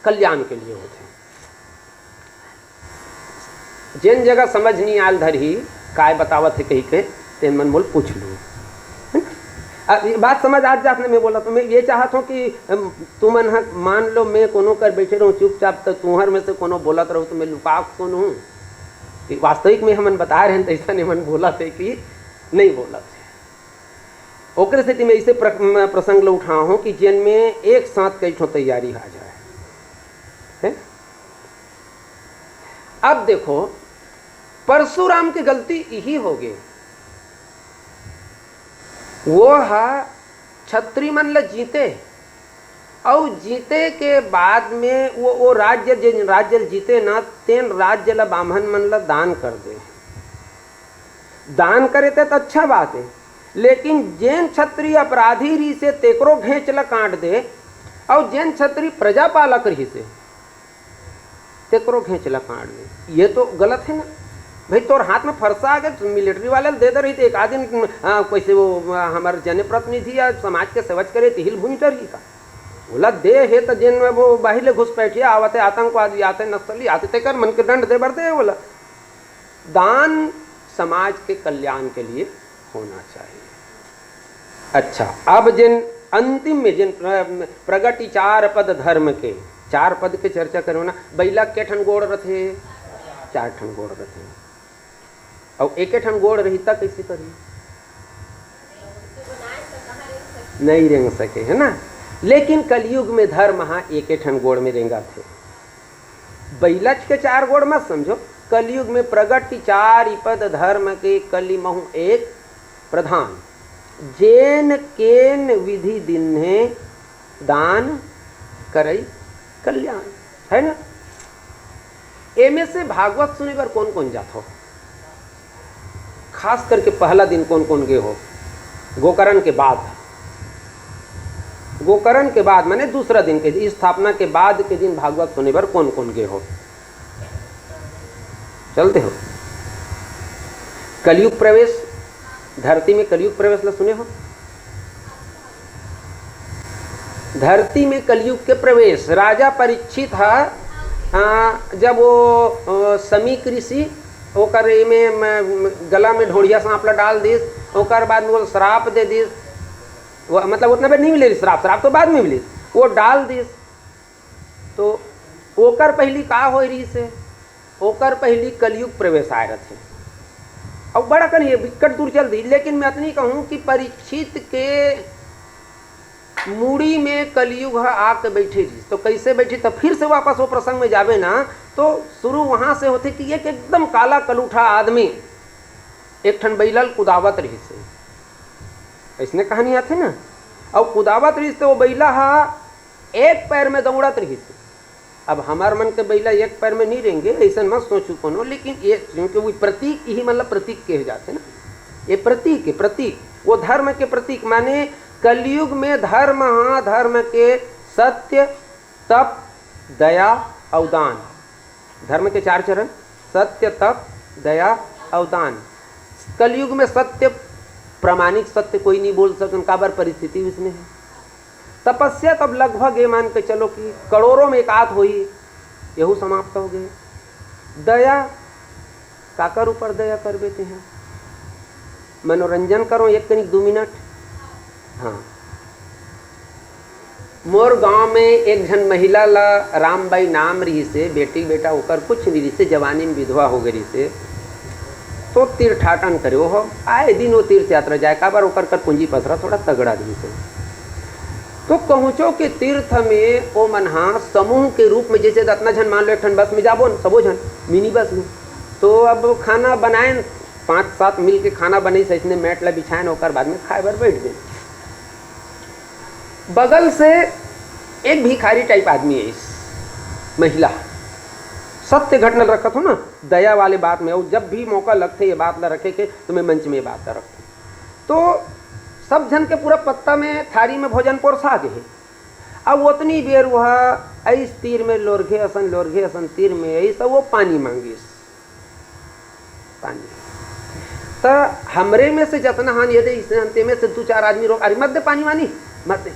Speaker 1: कल्याण के लिए होते। जिन जगह समझ नहीं आल धर ही काय बतावत है कही के तेन मन मोल पूछ लू, बात समझ आज जात में बोला तो मैं ये चाहत हूँ कि तुम मान लो मैं कोनो कर बैठे रहूँ चुपचाप, तो तुम्हार में से कोनो बोलत रहूँ तो मैं लुका कौन हूँ, वास्तविक में हमन बता रहे हैं ऐसा नहीं मन बोला थे कि नहीं बोला थे। ओकरे स्थिति में ऐसे प्रसंग लो उठा हूँ कि जिन में एक साथ कई ठो तैयारी आ जाए है? अब देखो परशुराम की गलती यही हो गई, वो है छत्री मन ल जीते और जीते के बाद में वो राज्य जिन राज्य जीते ना तेन राज्य ला ब्राह्मण मन ला दान कर दे, दान करे तो अच्छा बात है, लेकिन जैन क्षत्रिय अपराधी रही से तेकरो घेंच ला काट दे और जैन क्षत्रिय प्रजापालक रही से तेकरो घेंच ला काट दे, ये तो गलत है ना भाई। तोर हाथ में फरसा आ गए मिलिट्री वाले दे दे रही थी, एक आदमी कैसे वो हमारे जनप्रतिनिधि या समाज के सेवच करे हिल भूमि रही का बोला दे है तो जिन में वो बाहर घुसपैठिया आवते आतंकवादी आते नक्सली आते तेकर मन के दंड दे बढ़ते बोला। दान समाज के कल्याण के लिए होना चाहिए। अच्छा अब जिन अंतिम में जिन प्रगति 4 पद धर्म के 4 पद के चर्चा करो ना, बैला के ठन गोड़ रथे 4 ठन गोड़ रखे और एक ठन गोड़ रही तक कैसे करी, नहीं रेंग सके, है ना। लेकिन कलयुग में धर्म एक ठन गोड़ में रेंगा थे। बैलच के 4 गोड़ मत समझो, कलयुग में प्रगट 4 इपद धर्म के कली महु एक प्रधान, जेन केन विधि दिन्हे दान करई कल्याण, है ना। एमे से भागवत सुने पर कौन कौन जात हो, खास करके पहला दिन कौन कौन गए हो, गोकर्ण के बाद, गोकर्ण के बाद माने दूसरा दिन के स्थापना के बाद के दिन भागवत सुने पर कौन कौन गए हो, चलते हो। कलयुग प्रवेश, धरती में कलयुग प्रवेश ला सुने हो, धरती में कलयुग के प्रवेश। राजा परीक्षित जब वो समीक ऋषि ओकर में गला में ढोड़िया सांप ला डाल दिस, ओकर बाद में वो श्राप दे दिस, वो मतलब उतना बेर नहीं मिले श्राप, श्राप तो बाद में मिली, वो डाल दिस। तो ओकर पहली का हो रही से, ओकर पहली कलयुग प्रवेश आए रहे और बड़ा कन ये विकट दूर चल दी। लेकिन मैं इतनी कहूँ कि परीक्षित के मूड़ी में कलयुग आके बैठे जी, तो कैसे बैठी, तो फिर से वापस वो प्रसंग में जावे ना, तो शुरू वहां से होते कि एक एकदम काला कलूठा आदमी एक ठन बैलल कुदावत रही से, ऐसने कहानी आते ना, और कुदावत रही से वो बैला एक पैर में दौड़त रही से। अब हमार मन के बैला एक पैर में नहीं रहेंगे ऐसा मत सोचू कोनो, लेकिन ये क्योंकि वो प्रतीक ही मतलब प्रतीक कहे जाते ना, ये प्रतीक है, प्रतीक वो धर्म के प्रतीक। माने कलयुग में धर्म धर्म के सत्य तप दया अवदान, धर्म के 4 चरण, सत्य तप दया अवदान। कलयुग में सत्य, प्रामाणिक सत्य कोई नहीं बोल सकता, उनका बार परिस्थिति उसमें है। तपस्या तब लगभग ये मान के चलो कि करोड़ों में 1 हुई, यहू समाप्त हो गए। दया काकर ऊपर दया कर देते हैं, मनोरंजन करो 1 कनिक 2 मिनट। हाँ, मोर गांव में एक जन महिला ला रामबाई नाम रही से, बेटी बेटा होकर कुछ नहीं रही से, जवानी में विधवा हो गई से, तो तीर्थाटन करे हो, आए दिन वो तीर्थ यात्रा जाए, का बार होकर कर पूंजी पथरा थोड़ा तगड़ा दी से। तो पहुँचो के तीर्थ में ओ मनहा समूह के रूप में, जैसे दतना जन मान लो एक ठन बस में जाबो न, सबो जन मिनी बस में, तो अब खाना बनाए 5-7 मिल के खाना बनी से, इसने मैट ला बिछाए और बाद में खाए बर बैठ गए। बगल से एक भिखारी टाइप आदमी है, इस महिला सत्य घटना रखत हो ना, दया वाले बात में, और जब भी मौका लगते ये बात ला रखे के तो मैं मंच में ये बात ला रखूँ। तो सब जन के पूरा पत्ता में थारी में भोजन पोरसा गए। अब उतनी बेर वह ऐस तीर में लोरघे असन तीर में ऐसा वो पानी मांगी, पानी। तो हमरे में से जितना हान ये दे, इसने अंते में से 2-4 आदमी रोक, अरे मत दे पानी वानी मत दे।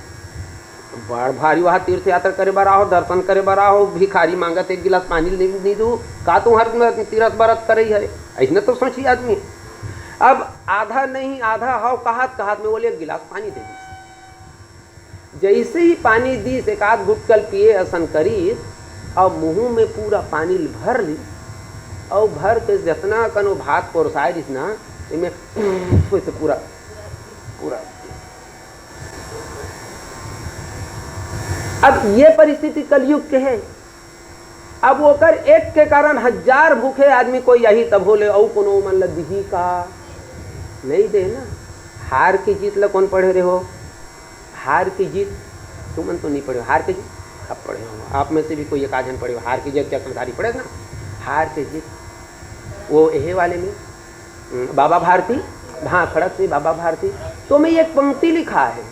Speaker 1: बड़ भारी वहाँ तीर्थ यात्रा करे बार हो, दर्शन करे बार हो, भिखारी मांगत 1 गिलास पानी नहीं दू, का तू हर तीर्थ बरत करे है, ऐसने तो सोची आदमी। अब आधा नहीं आधा हाव कहात में बोले 1 गिलास पानी दे दी। जैसे ही पानी दी, एक आध घुटकल पिए असन करी, और मुँह में पूरा पानी भर ली, और भर के जितना कनो भात पोरसाए दिस ना, इनमें से पूरा पूरा। अब ये परिस्थिति कलयुग के है। अब वो कर एक के कारण 1000 भूखे आदमी कोई यही तब बोले, औ कोनो मन लदी का नहीं दे ना। हार की जीत ला कौन पढ़े रहे हो, हार की जीत तुमन तो नहीं पढ़े हो, हार की जीत अब पढ़े हो, आप में से भी कोई एक आधन पढ़े हो, हार की जीत क्या कंधारी पढ़े ना, हार की जीत वो यही वाले में बाबा भारती, हाँ खड़क से बाबा भारती। तो मैं एक पंक्ति लिखा है,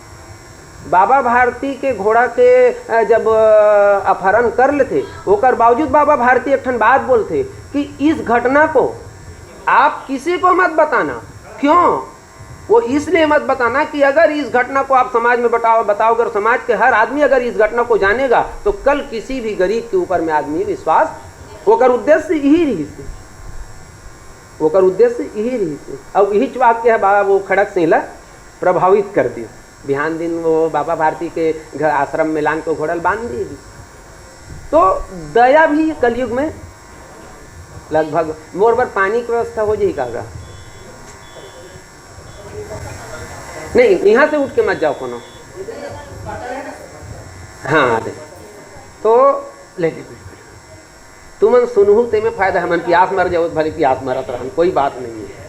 Speaker 1: बाबा भारती के घोड़ा के जब अपहरण कर लेते, होकर बावजूद बाबा भारती एक ठन बात बोलते कि इस घटना को आप किसी को मत बताना। क्यों? वो इसलिए मत बताना कि अगर इस घटना को आप समाज में बताओगे और समाज के हर आदमी अगर इस घटना को जानेगा, तो कल किसी भी गरीब के ऊपर में आदमी विश्वास होकर उद्देश्य यही रही से, होकर उद्देश्य यही रही से। अब यही वाक्य है बाबा वो खड़क सिंह ला प्रभावित कर दी। बिहान दिन वो बाबा भारती के घर आश्रम में लान को घोड़ल बांध दी। तो दया भी कलयुग में लगभग मोर बर पानी की व्यवस्था हो जाई कागा? नहीं, यहाँ से उठ के मत जाओ कोनो। हाँ दे तो ले तुमन सुनहु ते में फायदा है, मन प्यास मर जाओ भले प्यास मरत रहन, कोई बात नहीं है।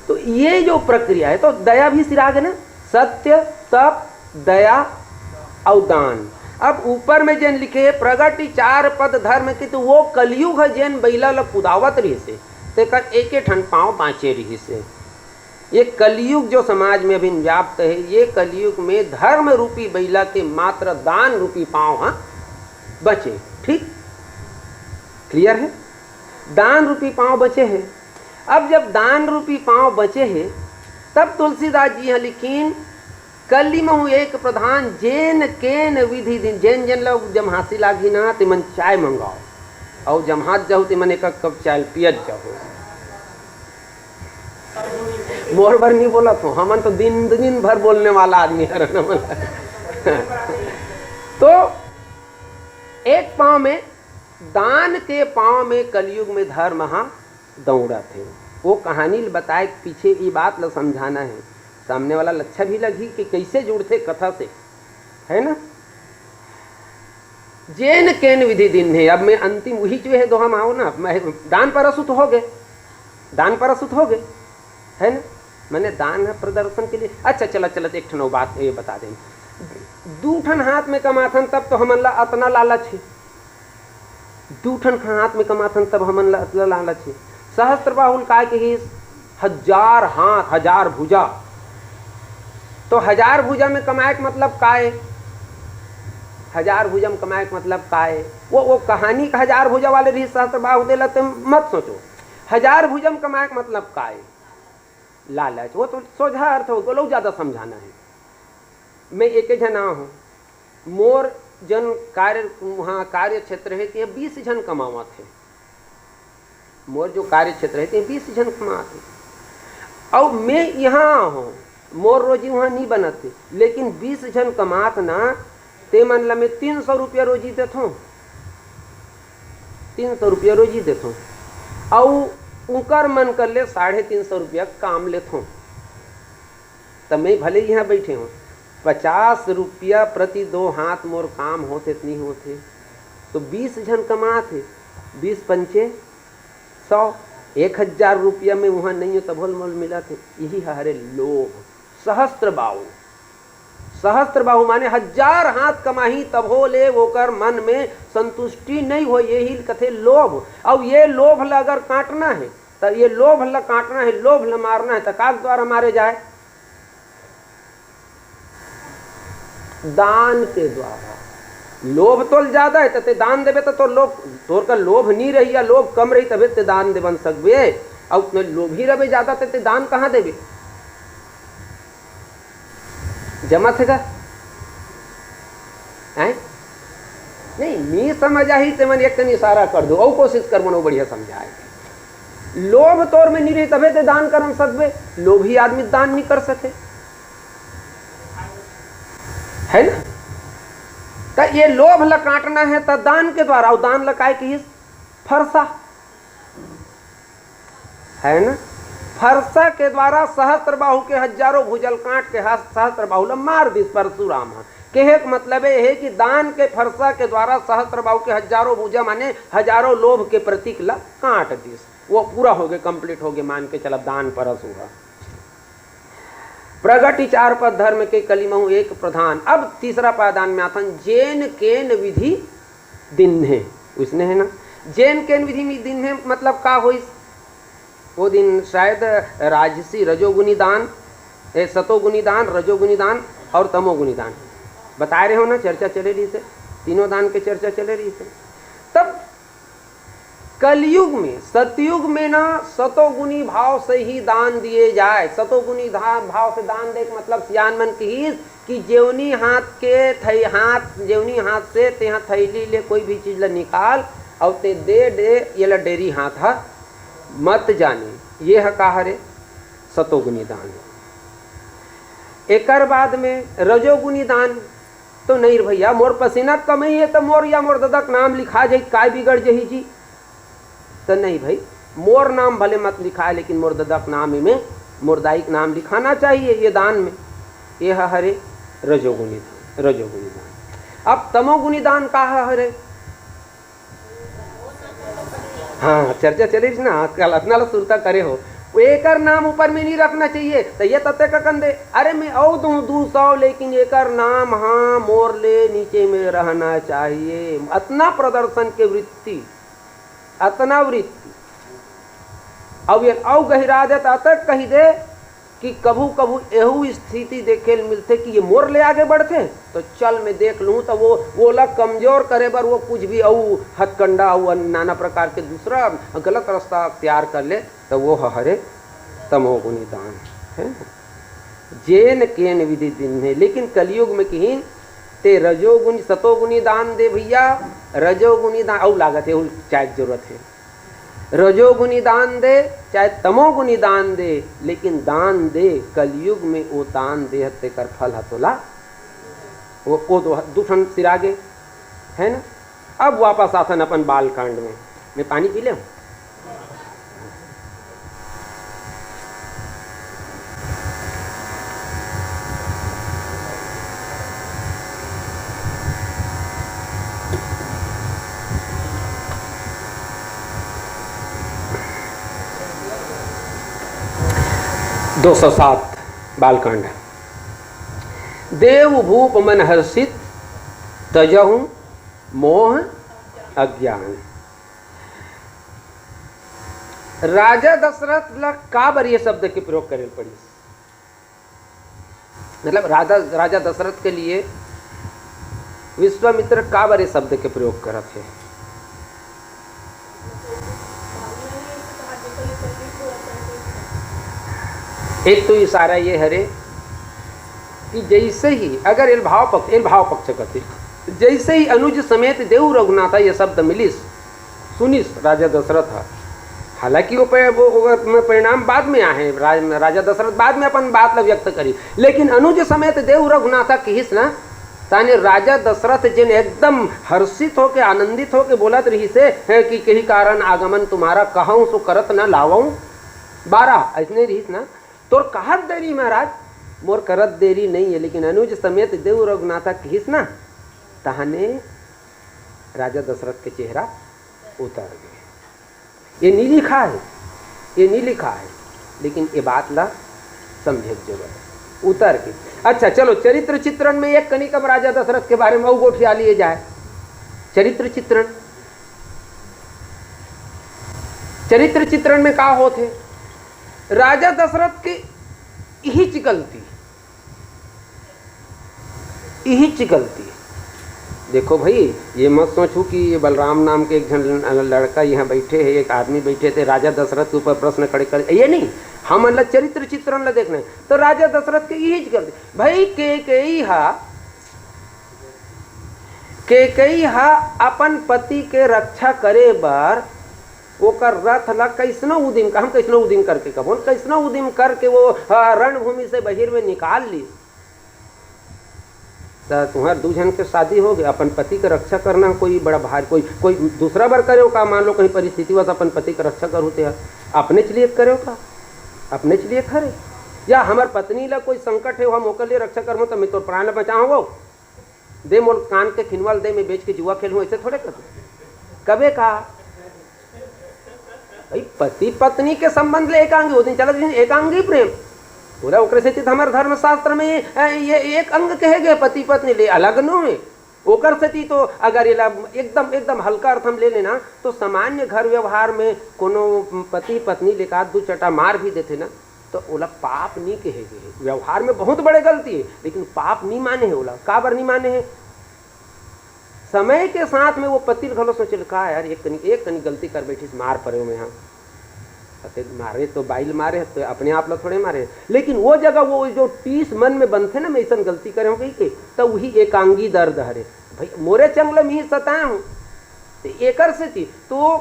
Speaker 1: तो ये जो प्रक्रिया है, तो दया भी सिराग है ना, सत्य तप दया और दान। अब ऊपर में जैन लिखे प्रगति 4 पद धर्म की, तो वो कलयुग है जैन बैला ल कुदावत रही से तेकर एक ठन पाँव बाँचे रही से। ये कलयुग जो समाज में अभी व्याप्त है, ये कलयुग में धर्म रूपी बैला के मात्र दान रूपी पाँव हाँ बचे। ठीक क्लियर है? दान रूपी पाँव बचे हैं। अब जब दान रूपी पाँव बचे हैं, तब तुलसीदास जी यहाँ लिखीन कली महु एक प्रधान जैन केन विधि दिन। जैन जैन लोग जब हाथी लागी ना ते मन चाय मंगाओ, और जब हाथ जाओ ते मन एक कप चाय पियत जाओ। मोर भर नहीं बोला तो हमन तो दिन भर बोलने वाला आदमी है तो एक पाँव में दान के पाँव में कलयुग में धर्म हाँ दौड़ा थे। वो कहानी बताए पीछे ये बात ल समझाना है, सामने वाला लच्छा भी लगी कि कैसे जुड़ते कथा से, है ना। जैन केन विधि दिन है। अब मैं अंतिम वही जो है दोहा में आओ ना, दान परसुत हो गए, दान परसुत हो गए, है ना। मैंने दान है प्रदर्शन के लिए। अच्छा चला चला एक ठन बात ये बता दें, 2 ठन हाथ में कमाथन तब तो हमन ला अतना लालच है। 2 ठन हाथ में कमाथन तब हमन ला अतना लालच है। सहस्त्र बाहुल काय के ही 1000 हाथ 1000 भुजा, तो 1000 भुजा में कमाए का मतलब काय? 1000 भुजा में कमाए का मतलब काय? वो कहानी का 1000 भुजा वाले भी सहस्त्र बाहु दे लते मत सोचो। 1000 भुजा में कमाए का मतलब काय? लालच। वो तो सोझा अर्थ हो, लोग ज्यादा समझाना है। मैं एक जना हूँ, मोर जन कार्य वहाँ कार्य क्षेत्र है कि 20 जन कमावा थे। मोर जो कार्य क्षेत्र है 20 जन कमाते, और मैं यहाँ हूँ, मोर रोजी वहाँ नहीं बनते, लेकिन 20 जन कमात ना, ते मन ला मैं 300 रुपया रोजी देता हूँ, 300 रुपया रोजी देता हूँ, और उनकर मन कर ले 350 रुपया काम लेता हूँ। तब मैं भले यहाँ बैठे हूँ, 50 रुपया प्रति 2 हाथ मोर काम होते नहीं होते, तो 20 जन कमाते, 20 पंचे 100, 1000 रुपया में वहाँ नहीं हो तब मोल मिला थे। यही हरे लोभ। सहस्त्र बाहु, सहस्त्र बाहु माने 1000 हाथ कमाही तब हो ले, वो कर मन में संतुष्टि नहीं हो, यही कथे लोभ। अब ये लोभ ला अगर काटना है तो ये लोभ ला काटना है, लोभ ला मारना है तो काग द्वारा मारे जाए? दान के द्वारा। लोभ तो ज्यादा है ते दान देवे तो लोभ तोर का लोभ नहीं रही या लोभ कम रही तबे ते दान दे बन सकबे, और उसमें लोभी रहे ज्यादा ते दान कहाँ देवे? जमा थे का नहीं नी समझ आई ते मन एक इशारा कर दो और कोशिश कर मनो बढ़िया समझाए। लोभ तोर में नहीं रही तबे ते दान कर सकबे, लोभी आदमी दान नहीं कर सके, है ना। तो ये लोभ ल काटना है तो दान के द्वारा, और दान लकाय की फरसा, है ना। फरसा के द्वारा सहस्त्र बाहु के 1000 भुजल काट के हाथ सहस्त्र बाहु ल मार दिस परशुराम। कहे का मतलब है कि दान के फरसा के द्वारा सहस्त्र बाहु के 1000 भुजा माने 1000 लोभ के प्रतीक ल काट दिस। वो पूरा हो गए, कंप्लीट हो गए, मान के चला दान परस हुआ। प्रगति 4 पद धर्म के कलिमहु एक प्रधान। अब तीसरा पादान में आता जैन केन विधि दिन है, उसने है ना। जैन केन विधि में दिन है मतलब का हो? वो दिन शायद राजसी रजोगुनी दान, सतोगुनी दान, रजोगुनी दान और तमोगुनी दान बता रहे हो ना, चर्चा चले रही से, तीनों दान की चर्चा चले रही से। तब कलयुग में, सतयुग में ना सतोगुनी भाव से ही दान दिए जाए। सतोगुनी भाव से दान दे मतलब सियान मन की कि जेवनी हाथ के थई हाथ, जेवनी हाथ से ते हाथ थैली ले कोई भी चीज ला निकाल और ते दे ये ला डेरी हाथ हा मत जाने, ये है कहा रे सतोगुनी दान। एकर बाद में रजोगुनी दान तो नहीं भैया, मोर पसीना कम ही है तो मोर या मोर ददक नाम लिखा जाए, काय बिगड़ जही जी, तो नहीं भाई, मोर नाम भले मत लिखा है, लेकिन मुर्ददक नाम में मुर्दाइक नाम लिखाना चाहिए ये दान में। यह हरे रजोगुनी दान, रजोगुनी दान। अब तमोगुनी दान का हरे, हाँ चर्चा चली ना कल अपना सुरता करे हो, एकर नाम ऊपर में नहीं रखना चाहिए। तो ये तत्व का कंधे, अरे मैं औ दूं 200, लेकिन एकर नाम हाँ मोर ले नीचे में रहना चाहिए। अतना प्रदर्शन के वृत्ति, अतना वृत्ति। अब ये औ गहिरा दे तक कही दे कि कभू कभू एहू स्थिति देखे मिलते कि ये मोर ले आगे बढ़ते, तो चल मैं देख लूँ, तो वो लग कमजोर करे बर वो कुछ भी औ हथकंडा औ नाना प्रकार के दूसरा गलत रास्ता अख्तियार कर ले, तो वो हरे तमोगुनी दान है। जेन केन विधि दिन है, लेकिन कलयुग में कहीं ते रजोगुनी सतोगुनी दान दे भैया, रजोगुनी दान औ लागत है, चाहे जरूरत है। रजोगुनी दान दे चाहे तमोगुनी दान दे, लेकिन दान दे कलयुग में वो दान दे ते कर फल हतोला वो दूषण सिरागे है ना। अब वापस आसन अपन बाल कांड में, मैं पानी पी ले। दो 207 बालकांड। देव भूप मन हर्षित तजहु मोह अज्ञान। राजा दशरथ का बर ये शब्द के प्रयोग करे पड़ी, मतलब राजा दशरथ के लिए विश्वामित्र का बर ये शब्द के प्रयोग करत है। एक तो इशारा ये हरे कि जैसे ही अगर एल भाव पक्ष करते, जैसे ही अनुज समेत देव रघुनाथा ये शब्द मिलिस सुनिस राजा दशरथ, हालांकि वो परिणाम बाद में आए, राजा दशरथ बाद में अपन बात ला व्यक्त करी, लेकिन अनुज समेत देव रघुनाथा कहिस ना, ताने राजा दशरथ जिन एकदम हर्षित होके आनंदित होके बोलत रही से कि कही कारण आगमन तुम्हारा कहूँ सो करत न लावऊं 12 ऐसने रहीस ना। तोर कहत देरी महाराज, मोर करत देरी नहीं है, लेकिन अनुज समेत देव रघुनाथा कहिस ना, तहाने राजा दशरथ के चेहरा उतर गए। ये नहीं लिखा है, ये नहीं लिखा है, लेकिन ये बात ला समझे जरूरत उतर के। अच्छा चलो चरित्र चित्रण में एक कनिक राजा दशरथ के बारे में और गोठिया लिए जाए। चरित्र चित्रण में का होते, राजा दशरथ की यही गलती। देखो भाई, ये मत सोचो कि ये बलराम नाम के एक जन लड़का यहाँ बैठे है, एक आदमी बैठे थे राजा दशरथ के ऊपर प्रश्न खड़े कर, ये नहीं, हम मतलब चरित्र चित्रण ला देखना है। तो राजा दशरथ की यही गलती भाई, केकई हा अपन पति के रक्षा करे बार ओकर रथ ला कैसनो उदिम, हम कैसनो उदिम करके कबो कैसनो उदिम करके वो रणभूमि से बहिर में निकाल ली। तो तुम्हारे 2 जन के शादी हो गए, अपन पति की रक्षा करना कोई बड़ा भारी, कोई दूसरा बार करे का, मान लो कहीं परिस्थिति वश अपन पति की रक्षा करूँ तो अपने चलिए करे का, अपने चलिए खरे, या हमार पत्नी ला कोई संकट है हम ओकर लिए रक्षा करूँ तो मैं तो प्राण ला बचाऊँ, दे मोल कान के खिनवाल दे मैं बेच के जुआ खेलूँ, ऐसे थोड़े कर कबे कहा भाई। पति पत्नी के संबंध ले एकांगी होती, चलो एकांगी प्रेम पूरा ओकरे से हमारे धर्मशास्त्र में ये एक अंग कहे गए, पति पत्नी ले अलग नो में ओकर से। तो अगर ये एकदम हल्का अर्थ हम ले लेना तो सामान्य घर व्यवहार में कोनो पति पत्नी लेकर 2 चटा मार भी देते ना, तो ओला पाप नहीं कहे गए। व्यवहार में बहुत बड़े गलती है, लेकिन पाप नहीं माने है। ओला का बर नहीं माने है, समय के साथ में वो पति घलो सोचल का यार एक कनी गलती कर बैठी, मार पड़े में यहाँ मारे तो बाइल मारे तो अपने आप लोग थोड़े मारे, लेकिन वो जगह वो जो 30 मन में बनते ना मैं ऐसा गलती करे कही के, तो वही एकांगी दर्द हरे भाई मोरे चंगल में ही सताए हूँ एकर से थी। तो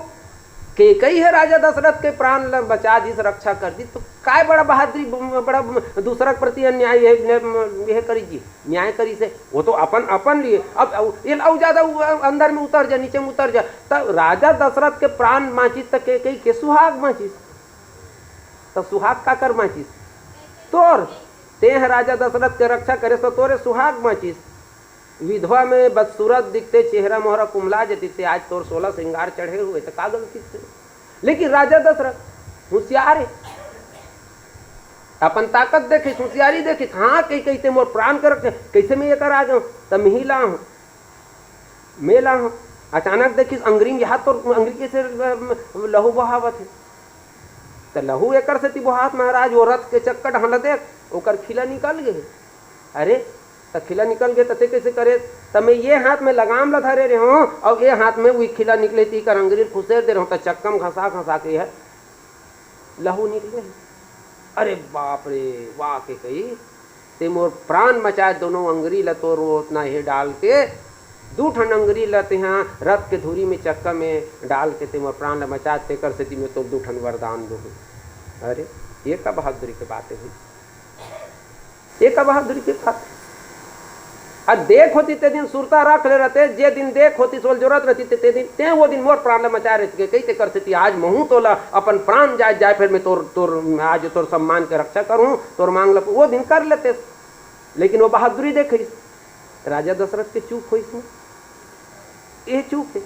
Speaker 1: के कई है राजा दशरथ के प्राण बचा दी, रक्षा कर दी, तो काय बड़ा बहादुरी बड़ा दूसरा के प्रति अन्याय यह करी जी, न्याय करी से वो तो अपन अपन लिए। अब ये ज्यादा अंदर में उतर जा, नीचे में उतर जा। तब राजा दशरथ के प्राण माचिस तक के सुहाग माचिस, तब सुहाग का कर माचिस तोर ते राजा दशरथ के रक्षा करे तो तोरे सुहाग माचिस। विधवा में बदसूरत दिखते, चेहरा मोहरा कुमला जती, आज तोर 16 श्रृंगार चढ़े हुए तो का गलती थे। लेकिन राजा दशरथ होशियार है, अपन ताकत देखे, होशियारी देखे, हाँ कहीं कैसे मोर प्राण कर रखे, कैसे मैं ये कर आ जाऊँ, तब मैं ही ला हूँ, मैं ला हूँ। अचानक देखिस अंग्री यहाँ तो अंग्री से लहू बहावत है, तो लहू एकर से बोहात महाराज वो रथ के चक्कर ढहल देख ओकर खिला निकल गए। अरे तो खिला निकल गए तथे कैसे करे, तब मैं ये हाथ में लगाम ला धरे रहे हूँ और ये हाथ में वही खिला निकले थी कर अंग्री फुसेर दे रहा हूँ, तो चक्कम घसा घसा के है लहू निकले। अरे बाप रे वाह के कही ते मोर प्राण मचाए, दोनों अंगरी लतोर वो उतना ही डाल के 2 ठन अंगरी लते यहाँ रथ के धूरी में चक्का में डाल के ते मोर प्राण मचाए ते कर से में तो 2 ठन वरदान दो। अरे ये का बहादुरी की बातें हुई, ये का बहादुरी की बात। अब देख होती ते दिन सुरता रख ले रहते, जे दिन देख होती सोल जरूरत रहती ते दिन ते वो दिन मोर प्राण मचा रहे कैसे कर सकती। आज महू तोला अपन प्राण जाए जाए फिर मैं तोर आज तोर सम्मान के रक्षा करूं, तोर मांग ल वो दिन कर लेते। लेकिन वो बहादुरी देख राजा दशरथ के चूक हो, इसमें ये चूक है।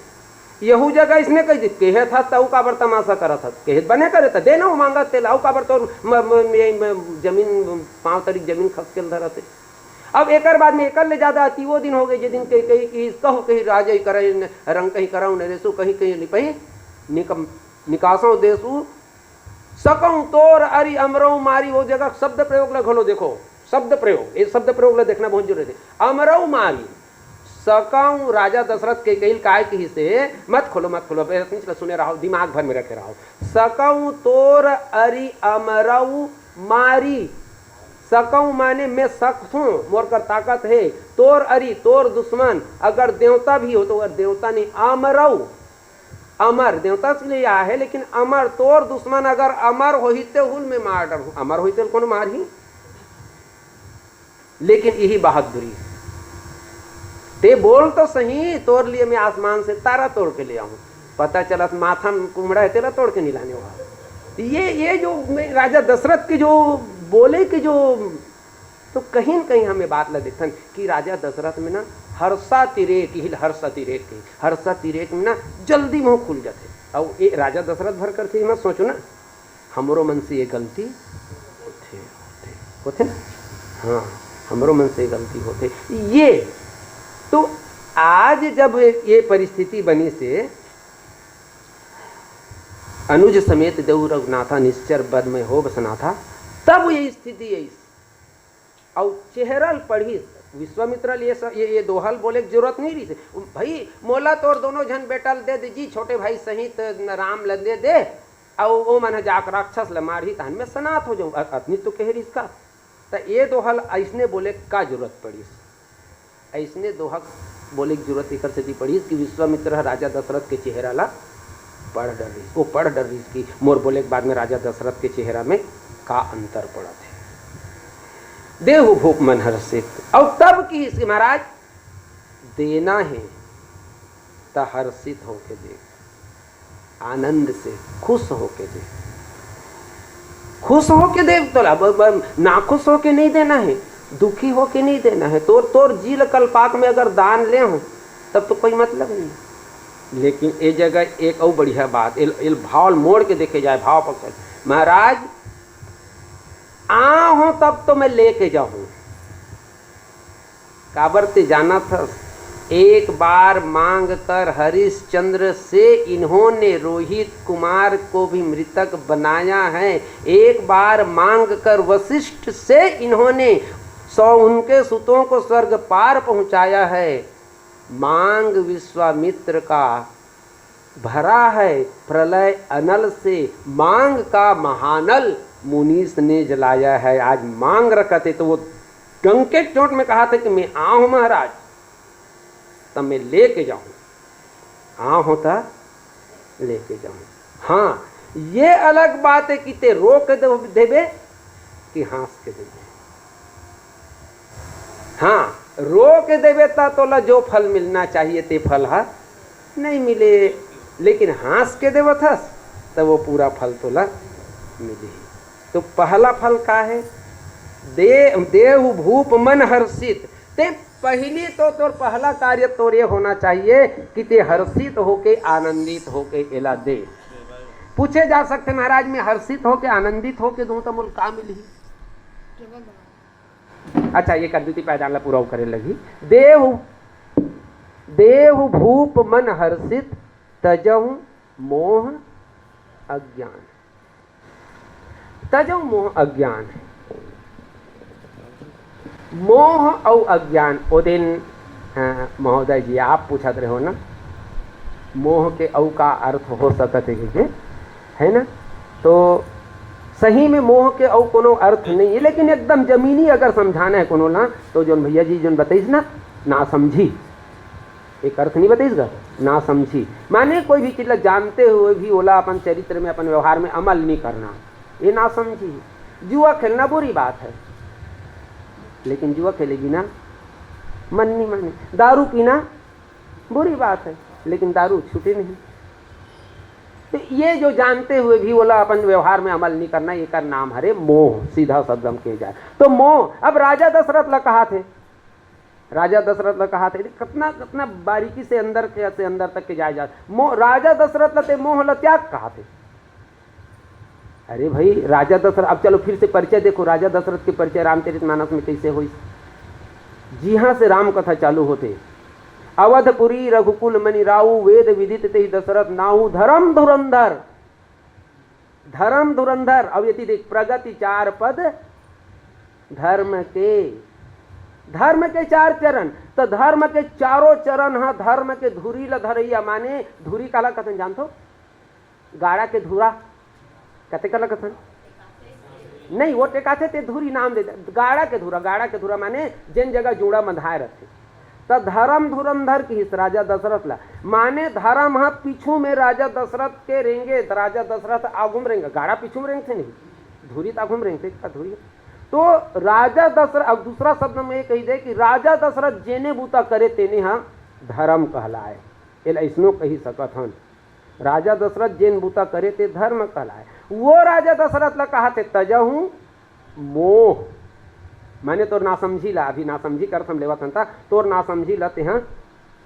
Speaker 1: यहू जगह इसने कही कहे था तऊ का बर तमाशा करा था, कहे बने करे था देना मांगा तेल आऊ का बर तो जमीन 5 तारीख जमीन खस के धरा थे। अब एक बाद में एकल ले ज्यादा आती वो दिन हो गए जिस दिन कहीं कहीं कि कहो कहीं राजा ही करे रंग कहीं कराऊ नरेसु कहीं कहीं निपही निकम निकासों देसु सकऊं तोर अरि अमरऊ मारी। वो जगह शब्द प्रयोग ल घलो देखो, शब्द प्रयोग, ये शब्द प्रयोग ल देखना बहुत जरूरी है। अमरऊ मारी सकऊं राजा दशरथ के कही काय कही से मत खोलो सुने रहो, दिमाग भर में रखे रहो। सकऊं तोर अरि अमरऊ मारी, सकऊं माने मैं सख्त हूं, मोर कर ताकत है। तोर अरि तोर दुश्मन अगर देवता भी हो तो अगर देवता नहीं, अमरऊ अमर देवता से लिए है लेकिन अमर तोर दुश्मन अगर अमर होते हुल में मार डरू, अमर होते कौन मार ही। लेकिन यही बहादुरी ते बोल तो सही, तोड़ लिए मैं आसमान से तारा तोड़ के ले आऊं, पता चला माथा में कुमड़ा है तेरा तोड़ के नहीं लाने वाला। ये जो राजा दशरथ के जो बोले कि जो तो कहीं न कहीं हमें बात लग देखन कि राजा दशरथ में ना हर्षा तिरेक में ना जल्दी मुँह खुल जाते। और ये राजा दशरथ भर कर से मत सोचो ना हमरो मन से ये गलती होते ना, हाँ हमरो मन से गलती होते। ये तो आज जब ये परिस्थिति बनी से अनुज समेत देव रघुनाथा निश्चर बद में हो बसना था, तब ये स्थिति है। और चेहरल पढ़ी विश्वामित्र ये दोहल बोले की जरूरत नहीं रही भाई, मोला तोर दोनों जन बेटल दे दीजी छोटे भाई सहित राम ल दे दे और वो मन जाक राक्षस ल मारी तहन में सनात हो जाऊँ अपनी तो कह रही इसका। तो ये दोहल ऐसने बोले का जरूरत पड़ी, ऐसने दोहक बोले की जरूरत एक से पड़ी कि विश्वामित्र राजा दशरथ के चेहरा ला पढ़ डर रही, वो पढ़ डर रही कि मोर बोले के बाद में राजा दशरथ के चेहरा में का अंतर पड़ा थे। देहु भूप मन हर्षित, और तब की इसके महाराज देना है तो हर्षित होके दे, आनंद से खुश होके दे, खुश होके दे, तो ना खुश होके नहीं देना है, दुखी होके नहीं देना है। तोर जील कल्पाक में अगर दान ले हो तब तो कोई मतलब नहीं। लेकिन ये जगह एक और बढ़िया बात, इल भाव मोड़ के देखे जाए, भाव पकड़ महाराज आ हो तब तो मैं लेके जाऊं, काबर ते जाना था। एक बार मांग कर हरिश्चंद्र से इन्होंने रोहित कुमार को भी मृतक बनाया है, एक बार मांग कर वशिष्ठ से इन्होंने 100 उनके सुतों को स्वर्ग पार पहुंचाया है। मांग विश्वामित्र का भरा है प्रलय अनल से, मांग का महानल मुनीस ने जलाया है। आज मांग रखा थे तो वो डंके चोट में कहा था कि मैं आऊं महाराज तब मैं लेके जाऊं, आ होता लेके जाऊं। हाँ ये अलग बात है कि ते रोक देवे कि हंस के देवे। हाँ, रोक देवे तोला जो फल मिलना चाहिए ते फल हा नहीं मिले, लेकिन हंस के देवत हस तो वो पूरा फल तोला मिले। तो पहला फल का है, देव भूप मन हर्षित। ते पहली तो तोर पहला कार्य तोर ये होना चाहिए कि ते हर्षित होके आनंदित होके एला दे। पूछे जा सकते महाराज में हर्षित होके आनंदित होके दूं तो मुल का मिली। अच्छा, ये कर दी पैदान पूरा करे लगी। देव भूप मन हर्षित तजहु मोह अज्ञान। तजहु मोह अज्ञान, मोह और अज्ञान। ओ दिन महोदय जी आप पूछत रहे हो ना, मोह के औ का अर्थ हो सकत है ना। तो सही में मोह के औ कोनो अर्थ नहीं है, लेकिन एकदम जमीनी अगर समझाना है कोनो ना, तो जो भैया जी जो बताइस ना समझी, एक अर्थ नहीं बताइएगा, ना समझी माने कोई भी चीज जानते हुए भी ओला अपन चरित्र में अपन व्यवहार में अमल नहीं करना, ये ना समझी। जुआ खेलना बुरी बात है, लेकिन जुआ खेलेगी ना मन नहीं माने। दारू पीना बुरी बात है, लेकिन दारू छूटे नहीं। तो ये जो जानते हुए भी बोला अपन व्यवहार में अमल नहीं करना, ये का नाम हरे मोह। सीधा शब्दम के जाए तो मोह। अब राजा दशरथ ला कहा थे, राजा दशरथ ला कहा थे, कितना कितना बारीकी से अंदर तक के जाए मोह। राजा दशरथ ला मोह ला त्याग कहा थे। अरे भाई राजा दशरथ, अब चलो फिर से परिचय देखो, राजा दशरथ के परिचय रामचरितमानस में कैसे हुई। जी हाँ से राम कथा चालू होते। अवधपुरी रघुकुल मणि राऊ, वेद विदित ते दशरथ नाऊ, धर्म धुरंधर। धर्म धुरंधर। अब यदि देख प्रगति 4 पद, धर्म के 4 चरण। तो धर्म के चारों चरण हा धर्म के धुरी ला धरैया। माने धुरी काला कथन जानतो, गाड़ा के धुरा कते काला कथन नहीं, वो टेकाथे ते धुरी नाम दे। गाड़ा के धुरा माने जिन जगह जोड़ा बंधाए रहते। तो धर्म धुरंधर की हिस्सा राजा दशरथ ला, माने धर्म हा पीछू में राजा दशरथ के रेंगे, राजा दशरथ आगुम रेंगे। गाड़ा पीछू में रेंगे थे नहीं, धुरी आगुम रेंगे थे धुरी। तो राजा दशरथ, अब दूसरा शब्द में ये कही दे कि राजा दशरथ जेने बूता करे तेने हम धर्म कहलाए। ऐसनो कही सकत हन, राजा दशरथ जेन बूता करे ते धर्म कहलाए। वो राजा दशरथ ला कहा थे तजहु मोह। मैंने तोर ना समझी ला, अभी ना समझी कर सम लेवा था, तोर ना समझी ला ते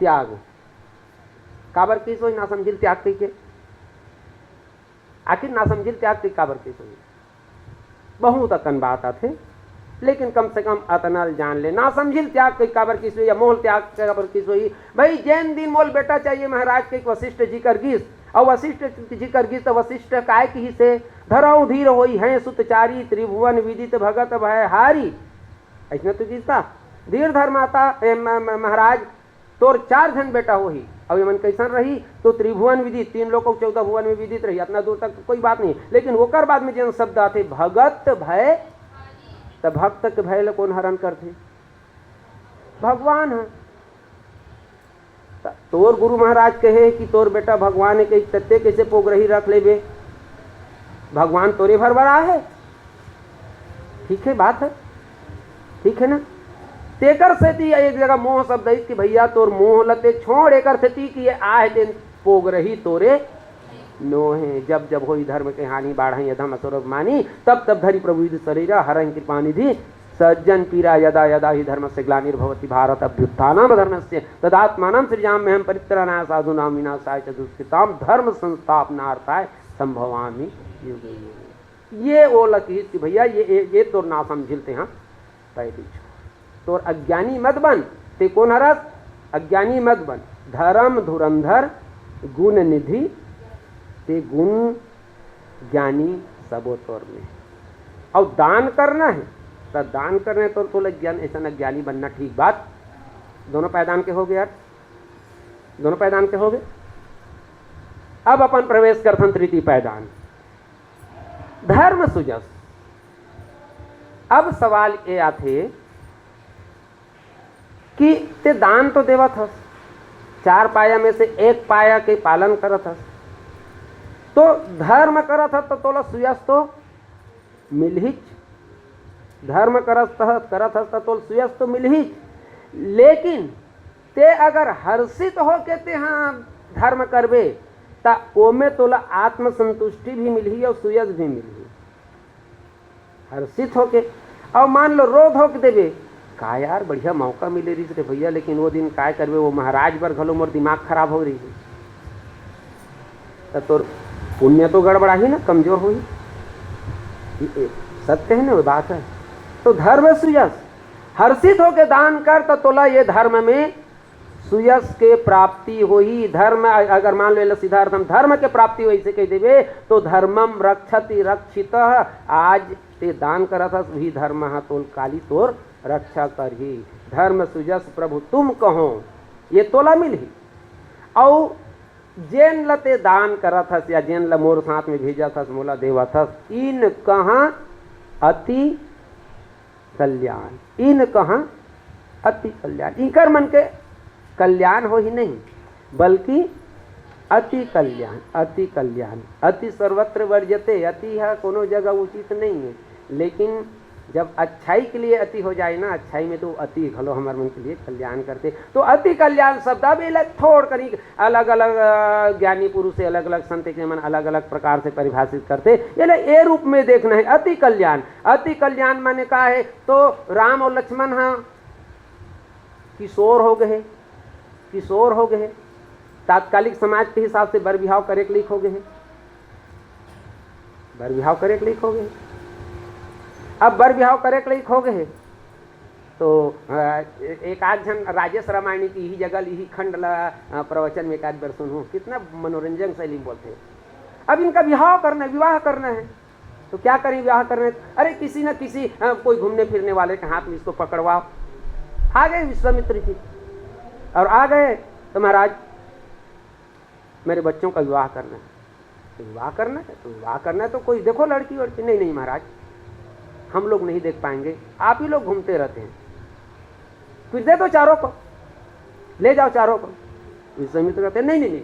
Speaker 1: त्याग। काबर की सोई ना समझी त्याग कही के, आखिर ना समझी त्याग कही काबर की सोई। बहुत अकन बात आथे, लेकिन कम से कम अतनल जान ले। ना समझिल त्याग कई काबर की सोई, या मोल त्याग काबर की सोई। भाई जैन दिन मोल बेटा चाहिए महाराज के वशिष्ठ जी कर गीस, और वशिष्ठ जी कर गीस तो वशिष्ठ काय की से धरऊ धीर होई है सुतचारी, त्रिभुवन विदित भगत भय हारी। ऐसा तो गीता धीर धर्माता महाराज तोर 4 जन बेटा होही, अब मन कैसन रही तो त्रिभुवन विदित, 3 लोगों 14 भुवन में विदित रही। अपना दूर तक कोई बात नहीं, लेकिन ओकर बाद में जन शब्द आते भगत भय, तो भक्त के भय कौन हरण करते? भगवान है। तोर गुरु महाराज कहे कि तोर बेटा भगवान है, कही तत्ते कैसे पोगरही रख लेबे, भगवान तोरे भर बड़ा है। ठीक है, बात है, ठीक है ना। तेकर सेती एक जगह मोह शब्द है कि भैया तोर मोह लते छोड़, एकर सेती कि आए तेन पोगरही तोरे नोहे। जब जब होई धर्म के हानि बाढ़ई अधम असुर मानी, तब तब धरि प्रभु विद शरीरा हरं कृपा निधि सज्जन पीरा यदा यदा ही धर्म से ग्लानिर्भवति भारत अभ्युत्थानम धर्मस्य तदात्मानं सृजाम्यहं परित्राणाय साधूनां विनाशाय च दुष्कृतां धर्म संस्थापनार्थाय संभवामि युगे युगे। ये वो लकीर कि भैया ये तो ना समझिलते हैं पहली तोर अज्ञानी मत बन, ते कौन हरस अज्ञानी मत बन। धर्म धुरंधर गुण निधि, ते गुण ज्ञानी सबो तोर में। और दान करना है तो दान करने तो ज्ञान ऐसा न ज्ञानी बनना, ठीक बात। दोनों पैदान के हो गए यार, दोनों पैदान के हो गए। अब अपन प्रवेश करथन तृतीय पैदान धर्म सुजस। अब सवाल ये आथे कि ते दान तो देवत हस, 4 पाया में से 1 पाया के पालन करत हस, तो धर्म करत ह तो तोला सुयस तो मिलहिच, धर्म करत ह तो सुयस तो मिलहिच। लेकिन ते अगर हर्षित हो के ते हाँ धर्म करबे ता ओमे तोला आत्मसंतुष्टि भी मिलही और सुयस भी मिलही। हर्षित होके और मान लो रोध होके देवे का यार बढ़िया मौका मिले रही रे भैया, लेकिन वो दिन काय करबे, वो महाराज बर घलो मोर दिमाग खराब हो रही है, तो पुण्य तो गड़बड़ा ही ना, कमजोर हो ही। सत्य है ना, वो बात है। तो धर्म सुयस, हर्षित होके दान कर तो तोला ये धर्म में सुयस के प्राप्ति हो ही। धर्म अगर मान लो सिद्धार्थम धर्म के प्राप्ति हो इसे कह देवे तो धर्मम रक्षति रक्षित, आज ते दान करत हस वही धर्म हा तोल काली तोर रक्षा कर ही। धर्म सुजस प्रभु तुम कहो ये तोला मिलही। और जेन लते दान करत हस या जेन ल मोर साथ में भेजत हस मोला देवत हस, इन कहाँ अति कल्याण, इन कहाँ अति कल्याण। इनकर मन के कल्याण हो ही नहीं बल्कि अति कल्याण, अति कल्याण। अति सर्वत्र वर्जते, अति है कोनो जगह उचित नहीं है, लेकिन जब अच्छाई के लिए अति हो जाए ना, अच्छाई में तो अति घलो हमारे मन के लिए कल्याण करते। तो अति कल्याण शब्द अब थोड़ करी अलग अलग ज्ञानी पुरुष से अलग अलग संत के मन अलग अलग प्रकार से परिभाषित करते, ये रूप में देखना है अति कल्याण। अति कल्याण माने का है, तो राम और लक्ष्मण हाँ किशोर हो गए, किशोर हो गए, तात्कालिक समाज के हिसाब से बर बिहाव करे के लिख हो गए, बर बिहाव करे के लिख हो गए। अब बर बिहाव करे के लिख हो गए तो एक आध जन राजेश रामायणी की ही जगह यही खंड प्रवचन में एक आध बार सुनूं, कितना मनोरंजन शैली बोलते हैं। अब इनका विवाह करना है, विवाह करना है तो क्या करें, विवाह करने, अरे किसी न किसी कोई घूमने फिरने वाले के हाथ में इसको पकड़वाओ। आ गए विश्वामित्र जी और आ गए तो महाराज मेरे बच्चों का विवाह करना है। तो विवाह करना है तो विवाह करना है तो कोई देखो लड़की वड़की, नहीं नहीं महाराज हम लोग नहीं देख पाएंगे, आप ही लोग घूमते रहते हैं, फिर दे दो चारों को, ले जाओ चारों को। विश्वामित्र कहते नहीं नहीं नहीं,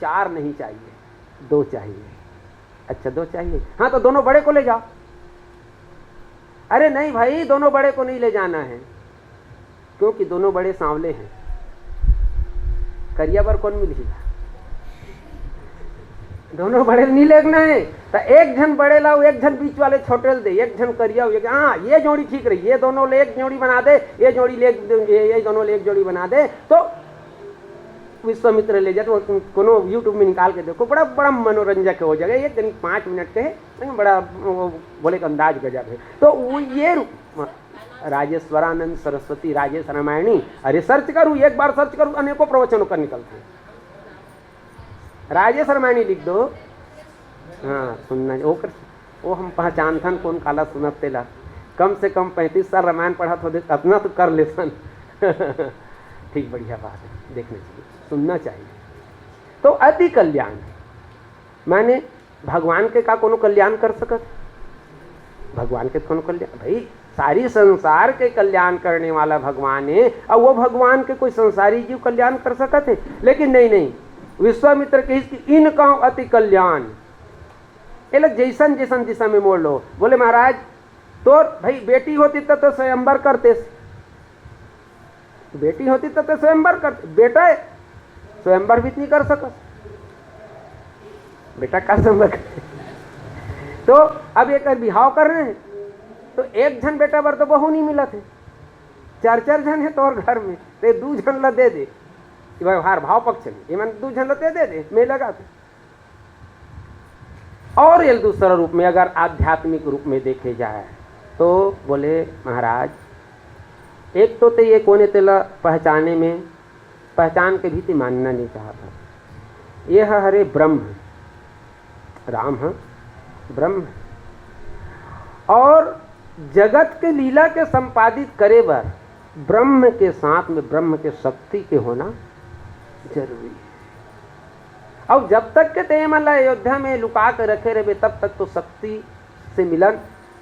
Speaker 1: चार नहीं चाहिए, दो चाहिए। अच्छा दो चाहिए, हाँ तो दोनों बड़े को ले जाओ। अरे नहीं भाई दोनों बड़े को नहीं ले जाना है, क्योंकि दोनों बड़े सांवले हैं, करिया पर कौन मिलेगा, दोनों बड़े नहीं लेना है। तो एक जन बड़े लाओ, एक जन बीच वाले छोटे दे, एक जन करिया, हाँ ये जोड़ी ठीक रही, ये दोनों ले एक जोड़ी बना दे, ये जोड़ी ले ये दोनों ले एक जोड़ी बना दे। तो विश्वामित्र ले जाए तो कोनो यूट्यूब में निकाल के देखो, बड़ा बड़ा मनोरंजक हो जाएगा। ये करीब 5 मिनट के है, बड़ा बोले का अंदाज गजब है। तो ये राजेश्वरानंद सरस्वती राजेश रामायणी, अरे सर्च करूँ, एक बार सर्च करूँ अनेकों प्रवचनों का निकलते हैं। राजेश रामायणी लिख दो, हाँ सुनना वो हम पहचानथन कौन काला सुनते ला, कम से कम 35 साल रामायण पढ़ा तो अपना तो कर ले सन। ठीक बढ़िया बात है, देखना चाहिए, सुनना चाहिए। तो अति कल्याण माने भगवान के का कोनो कल्याण कर सकत, भगवान के कोनो कल्याण, भाई सारी संसार के कल्याण करने वाला भगवान है, और वो भगवान के कोई संसारी जीव कल्याण कर सकत है। लेकिन नहीं नहीं, विश्वामित्र के इन का अति कल्याण, ये लोग जैसन जैसन दिशा में मोड़ लो। बोले महाराज तो भाई बेटी होती तो स्वयंवर करते, बेटी होती तो स्वयंवर करते, बेटा स्वयंवर भी नहीं कर सकत, बेटा का स्वयंवर करते। तो अब एक बिहाव कर रहे हैं तो एक जन बेटा बर तो बहू नहीं मिला थे, 4 जन है तो और घर में, तो 2 जन ला दे दे, व्यवहार भाव पक्ष में ये मन 2 जन दे दे मैं लगा थे। और ये दूसरा रूप में अगर आध्यात्मिक रूप में देखे जाए तो बोले महाराज एक तो ते ये कोने तेला पहचाने में पहचान के भी मानना नहीं चाहता, ये है हरे ब्रह्म, राम है ब्रह्म, और जगत के लीला के संपादित करे बर ब्रह्म के साथ में ब्रह्म के शक्ति के होना जरूरी है। अब जब तक के ते मन अयोध्या में लुका कर रखे रहे तब तक तो शक्ति से मिलन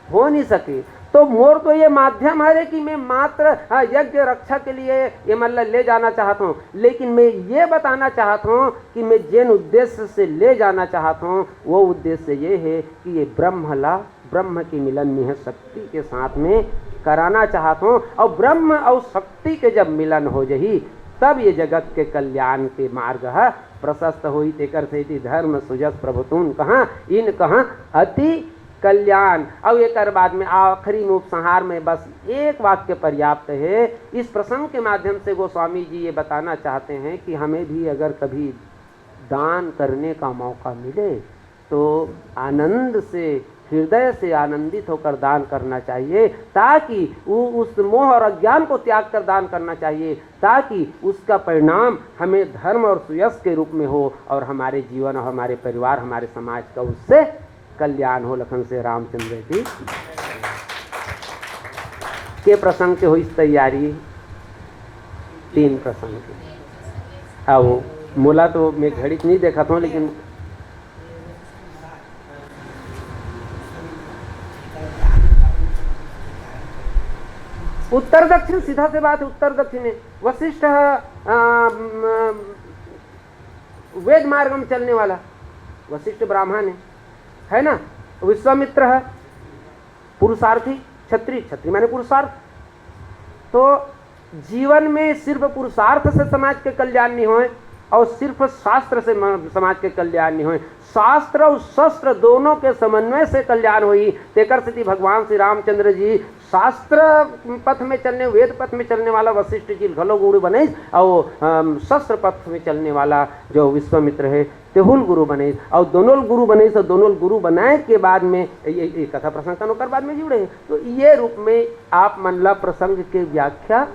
Speaker 1: हो नहीं सके। तो तो मोर तो ये माध्यम है कि मैं मात्र यज्ञ रक्षा के लिए ये मतलब ले जाना चाहता हूँ, लेकिन मैं ये बताना चाहता हूँ कि मैं जिन उद्देश्य से ले जाना चाहता हूँ वो उद्देश्य ये है कि ये ब्रह्म की मिलन है शक्ति के साथ में कराना चाहता हूँ। और ब्रह्म और शक्ति के जब मिलन हो जही तब ये जगत के कल्याण के मार्ग है प्रशस्त हुई तेकर से धर्म सुजस प्रभुतून कहाँ इन कहाँ अति कल्याण। अब एक बाद में आखिरी में उपसंहार में बस एक वाक्य पर्याप्त है। इस प्रसंग के माध्यम से गोस्वामी जी ये बताना चाहते हैं कि हमें भी अगर कभी दान करने का मौका मिले तो आनंद से हृदय से आनंदित होकर दान करना चाहिए, ताकि उस मोह और अज्ञान को त्याग कर दान करना चाहिए, ताकि उसका परिणाम हमें धर्म और सुयश के रूप में हो और हमारे जीवन और हमारे परिवार हमारे समाज का उससे कल्याण हो। लखन से रामचंद्र जी के प्रसंग के हुई तैयारी 3 प्रसंग की। वो मोला तो मैं घड़ी नहीं देखा था, लेकिन उत्तर दक्षिण सीधा से बात है। उत्तर दक्षिण है। वशिष्ठ वेद मार्ग में चलने वाला वशिष्ठ ब्राह्मण है ना। विश्वामित्र है पुरुषार्थी क्षत्रिय, क्षत्रिय माने पुरुषार्थ। तो जीवन में सिर्फ पुरुषार्थ से समाज के कल्याण नहीं होए और सिर्फ शास्त्र से समाज के कल्याण नहीं होए, शास्त्र और शस्त्र दोनों के समन्वय से कल्याण हुई। तेकर स्थिति भगवान श्री रामचंद्र जी शास्त्र पथ में चलने वेद पथ में चलने वाला वशिष्ठ जी घलो गुरु बने और शस्त्र पथ में चलने वाला जो विश्वामित्र है तेहुल गुरु बने और दोनों गुरु बने। तो दोनों गुरु बनाए के बाद में ये कथा प्रसंग तनोकर बाद में जुड़े हैं। तो ये रूप में आप मनला प्रसंग के व्याख्या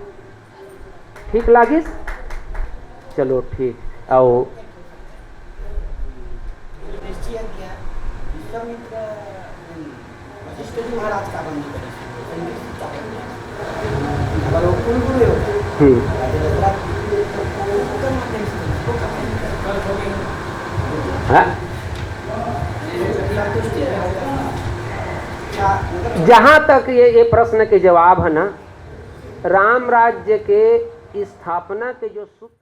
Speaker 1: ठीक लागिस। चलो ठीक। आओ जहां तक ये प्रश्न के जवाब है ना, राम राज्य के स्थापना के जो सूत्र